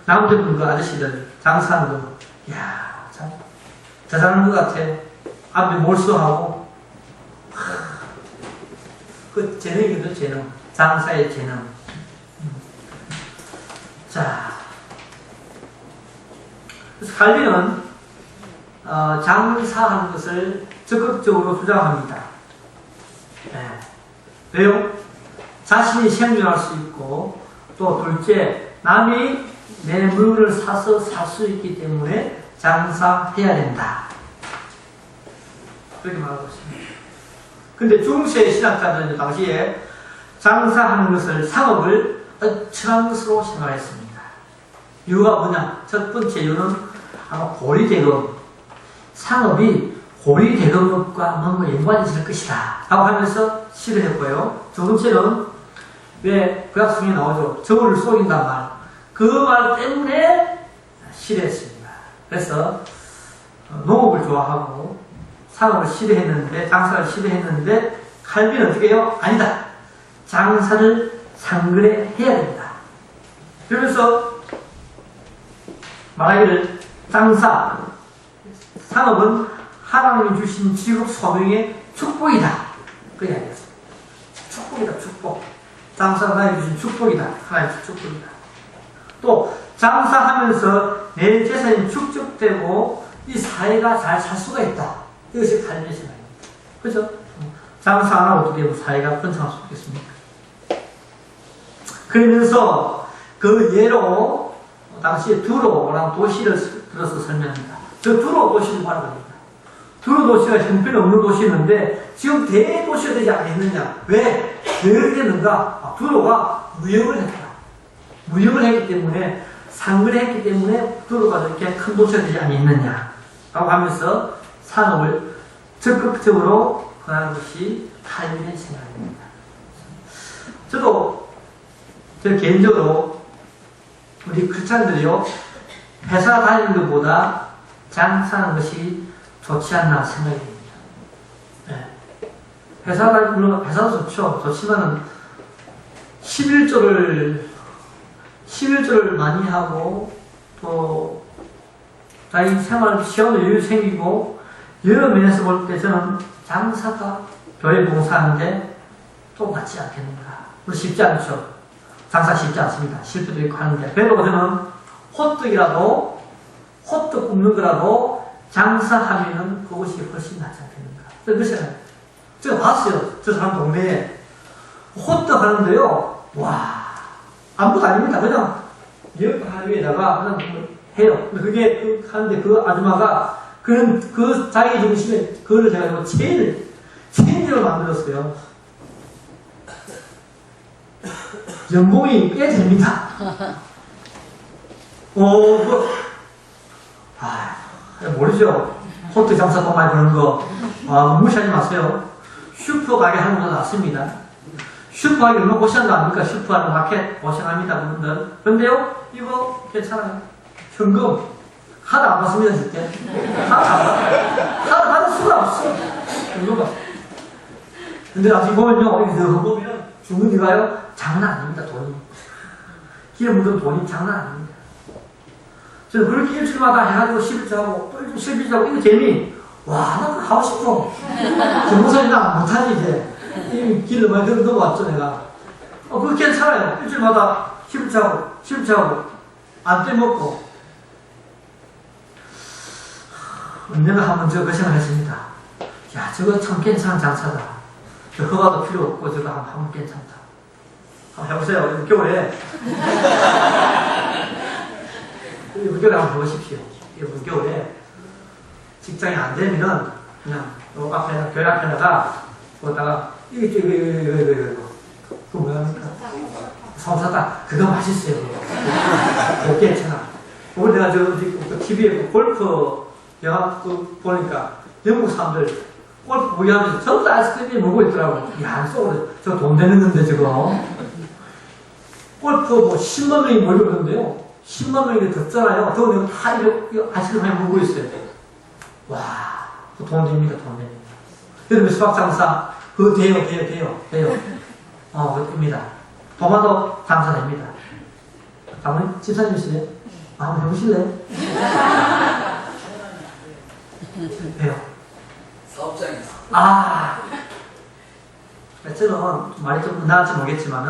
남대문 그 아저씨들, 장사하는 거, 이야, 참, 대단한 것 같아. 앞에 몰수하고, 그 재능이거든, 재능. 장사의 재능. 자. 그래서 칼빈은, 장사하는 것을 적극적으로 주장합니다. 네. 왜요? 자신이 생존할 수 있고, 또 둘째, 남이 내 물건을 사서 살 수 있기 때문에 장사해야 된다. 그렇게 말하고 있습니다. 근데 중세 신학자들은 당시에 장사하는 것을, 상업을 엄청난 것으로 생각했습니다. 이유가 뭐냐? 첫 번째 이유는 아마 고리대금, 상업이 고리대금업과 뭔가 연관이 있을 것이다 라고 하면서 싫어했고요. 두 번째는 왜 구약성에 나오죠? 저울을 속인단 말. 그 말 때문에 싫어했습니다. 그래서 농업을 좋아하고 상업을 싫어했는데, 장사를 싫어했는데, 칼빈은 어떻게 해요? 아니다. 장사를 상그레 해야 된다. 그러면서 말하기를 상업은 하나님이 주신 직업 소명의 축복이다. 그 이야기였습니다. 축복이다, 축복. 장사가 하나님이 주신 축복이다. 하나님의 축복이다. 또 장사하면서 내 재산이 축적되고 이 사회가 잘 살 수가 있다. 이것이 삶의 생활입니다. 그죠? 장사 안 하고 어떻게 하면 사회가 번창할 수 있겠습니까? 그러면서 그 예로 당시에 두로라는 도시를 들어서 설명합니다. 저 두로 도시를 말합니다. 두로 도시가 형편없는 도시였는데 지금 대도시가 되지 않겠느냐? 왜 그렇게 됐는가? 두로가 무역을 했다. 무역을 했기 때문에 상거래 했기 때문에 두로가 이렇게 큰 도시가 되지 않겠느냐? 라고 하면서 산업을 적극적으로 하는 것이 칼빈의 생각입니다. 저도 저 개인적으로 우리 크리스찬들이요 회사 다니는 것보다 장사하는 것이 좋지 않나 생각이 듭니다. 네. 회사 다니는 회사도 좋지만은 11조를 많이 하고 또 자기 생활 시간도 여유 생기고 여러 면에서 볼 때 저는 장사가 교회 봉사하는데 또 맞지 않겠는가. 쉽지 않죠. 장사 쉽지 않습니다. 실패도 있고 하는데 그래도 저는 호떡 굽는 거라도 장사하면은 그것이 훨씬 낫지 않겠는가. 그러잖아요. 제가 봤어요. 저 사람 동네에 호떡 하는데요. 와, 아무것도 아닙니다. 그냥 역 위에다가 그냥 해요. 근데 그게 하는데 그 아줌마가 그 자기 중심에 그거를 제가 체인지를 만들었어요. 연봉이 꽤 됩니다. 모르죠. 호텔 장사 돈 많이 버는 거. 무시하지 마세요. 슈퍼 가게 하는 건 낫습니다. 슈퍼 하기 얼마나 고생한 거 아닙니까? 슈퍼 하는 마켓 고생합니다, 분들. 근데요, 이거 괜찮아요. 현금. 하나 안 받습니다, 줄게. 하나 받을 수가 없어. 현금. 근데 나중에 보면요, 이렇게 보면 주머니가요, 장난 아닙니다, 돈이. 기름 묻은 돈이 장난 아닙니다. 저는 그렇게 일주일마다 해가지고 11주하고 또 11주하고 이거 재미. 와, 나 그거 하고 싶어. 정보선이 나 못하지, 이제. 이 길을 많이 넘어왔죠, 내가. 그거 괜찮아요. 일주일마다 11주하고 안 떼먹고. 언젠가 한번 저거 생각했습니다. 야, 저거 참 괜찮은 장사다. 저 허가도 필요 없고 저거 하면 괜찮다. 한번 해보세요. 6개월에. 6개월에 한번 해보십시오. 6개월에 직장이 안 되면은 그냥 요 앞에다, 교회 앞에다가 거기다가 이거 그거 뭐야 합니까? 성사다. 그거 맛있어요. 그거 괜찮아. 오늘 내가 저 TV에 골프 영화 보니까 영국 사람들 골프 보기하면서 전부 다 아이스크림이 먹고 있더라고. 야, 속으로 저 돈 되는 건데 저거. 골프 뭐 10만 명이 몰려 그러는데요. 10만 명이 듣잖아요. 저 내가 다 이거 아이스크림 많이 먹고 있어요. 와, 그 돈 됩니다, 돈 됩니다. 여러분 수박장사 그거 돼요. 그거 됩니다. 도마도 장사 됩니다. 장모님 집사님이시래요? 한번 해보실래요? 왜요? 사업장에서. 저는 말이 좀 나갈지 모르겠지만은,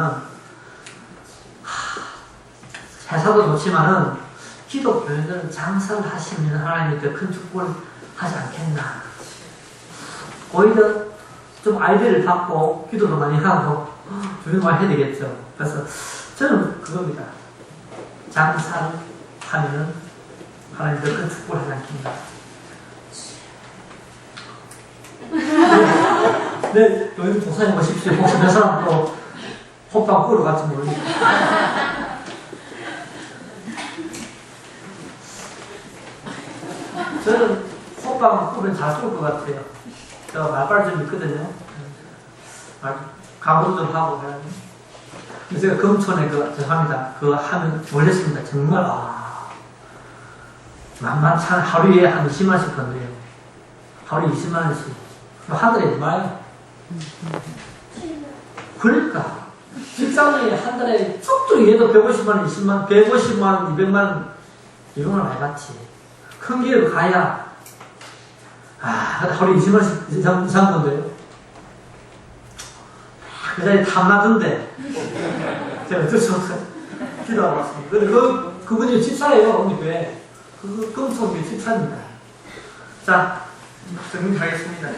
회사도 좋지만은, 기독교인들은 장사를 하시면 하나님이 더 큰 축복을 하지 않겠나. 오히려 좀 아이디어를 받고, 기도도 많이 하고, 주님말 해야 되겠죠. 그래서 저는 그겁니다. 장사를 하면은 하나님이 더 큰 축복을 하지 않겠나. 네, 여기 조사해 보십시오. 혹시 몇 사람 또 호빵 꾸러 갈지 모르니까. 저는 호빵 꾸면 잘 쏠 것 같아요. 저 말빨 좀 있거든요. 가보도 좀 하고 그래요. 제가 금촌에 죄송합니다. 그거 하면 몰렸습니다. 정말, 만만치 않은 하루에 한 20만원씩 번대요. 하루에 20만원씩. 한 달에 얼마예요? 그러니까 직장인이 한 달에 쭉쭉 얘도 150만원, 20만원, 150만원, 200만원 이런 걸 많이 받지. 큰 기회로 가야 하루에 20만원씩 이상 건데요. 그 자리에 탐나던데 제가 어쩔 수 없어요. 기도하고 왔습니다. 근데 그분이 집사예요. 우리 교회. 금속이 집사입니다. 자, 정리하겠습니다.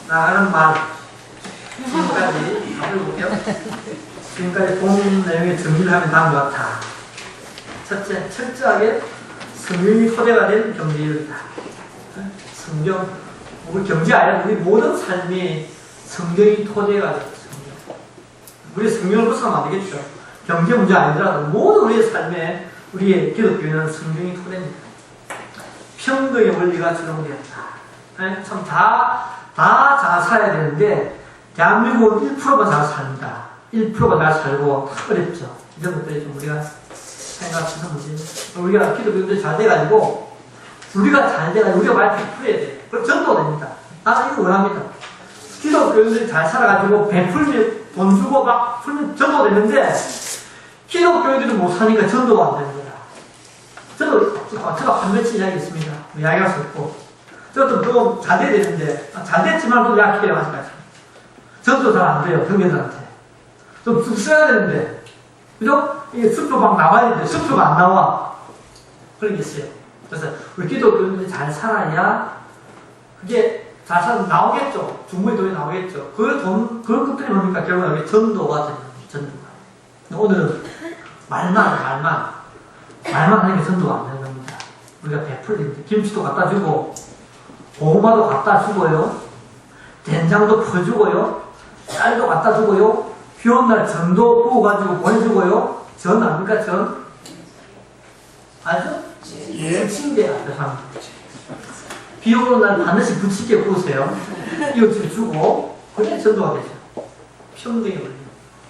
나가는 말 지금까지 해볼게요. 지금까지 본 내용의 정리를 하면 다음과 같아. 첫째, 철저하게 성경이 토대가 된 경제율이다. 성경, 우리 경제 아니라 우리 모든 삶이 성경이 토대가 돼요. 우리 성경을 벗어나면 안 되겠죠. 경제 문제 아니더라도 모든 우리의 삶에 우리의 기독교는 성경이 토대입니다. 평등의 원리가 적용되었다. 참 다 잘 살아야 되는데 대한민국은 1%가 잘 삽니다. 1%가 잘 살고 어렵죠. 이런 것들이 좀 우리가 생각하는 문제죠. 우리가 기독교인들이 잘 돼가지고 우리가 잘 돼가지고 우리가 말 100%해야 돼. 그럼 전도됩니다. 나는 이거 원합니다. 기독교인들이 잘 살아가지고 베풀면 돈 주고 막 풀면 전도되는데 기독교인들이 못 사니까 전도가 안 되는 거야. 저도 한 며칠 이야기했습니다. 이야기할 수 없고 저도 좀 잘 돼야 되는데 잘 됐지만 또 약해요 아직까지. 전도 잘 안 돼요 경계들한테. 좀 쑥 써야 되는데 그죠? 이게 수표 막 나와야 되는데 수표가 안 나와. 그런 게 있어요. 그래서 우리 기독교인들이 잘 살아야 그게 잘 살면 나오겠죠. 중국의 돈이 나오겠죠. 그걸 끝들이 뭡니까? 결국 여기 전도가 되는 거예요. 전도가. 오늘은 말만 하는 게 전도가 안 되는 겁니다. 우리가 베풀리는데 김치도 갖다 주고 고구마도 갖다 주고요. 된장도 퍼주고요. 쌀도 갖다 주고요. 비 오는 날 전도 부어가지고 보내주고요. 전 압니까? 전? 알죠? 예. 침대가 안 돼서 비 오는 날 반드시 부치게 부으세요. 이웃집 주고 그게 전도가 되죠. 평등의 원리.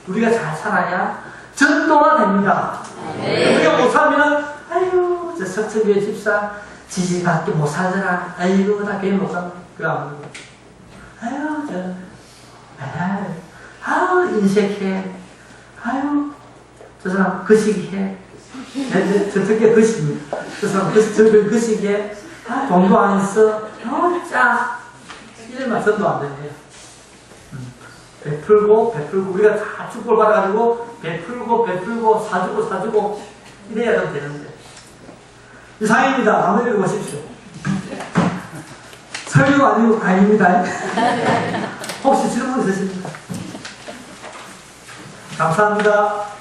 우리가 잘 살아야 전도가 됩니다. 우리가 못 살면 아유 저 석천교회 집사 지지밖에 못 살더라. 아이고 나 교회 못 간다. 그거 안 하는 거야. 아유 인색해. 아유 저 사람 거시기해. 저게 거시기입니다. 저 사람 저게 거시기해. 돈도 안 했어. 짜. 이래만 전도 안 된대요. 베풀고 우리가 다 축복을 받아가지고 베풀고 사주고 이래야 좀 되는데. 이상입니다. 한번 읽어보십시오. 설교가 아닙니다. 혹시 질문 있으십니까? 감사합니다.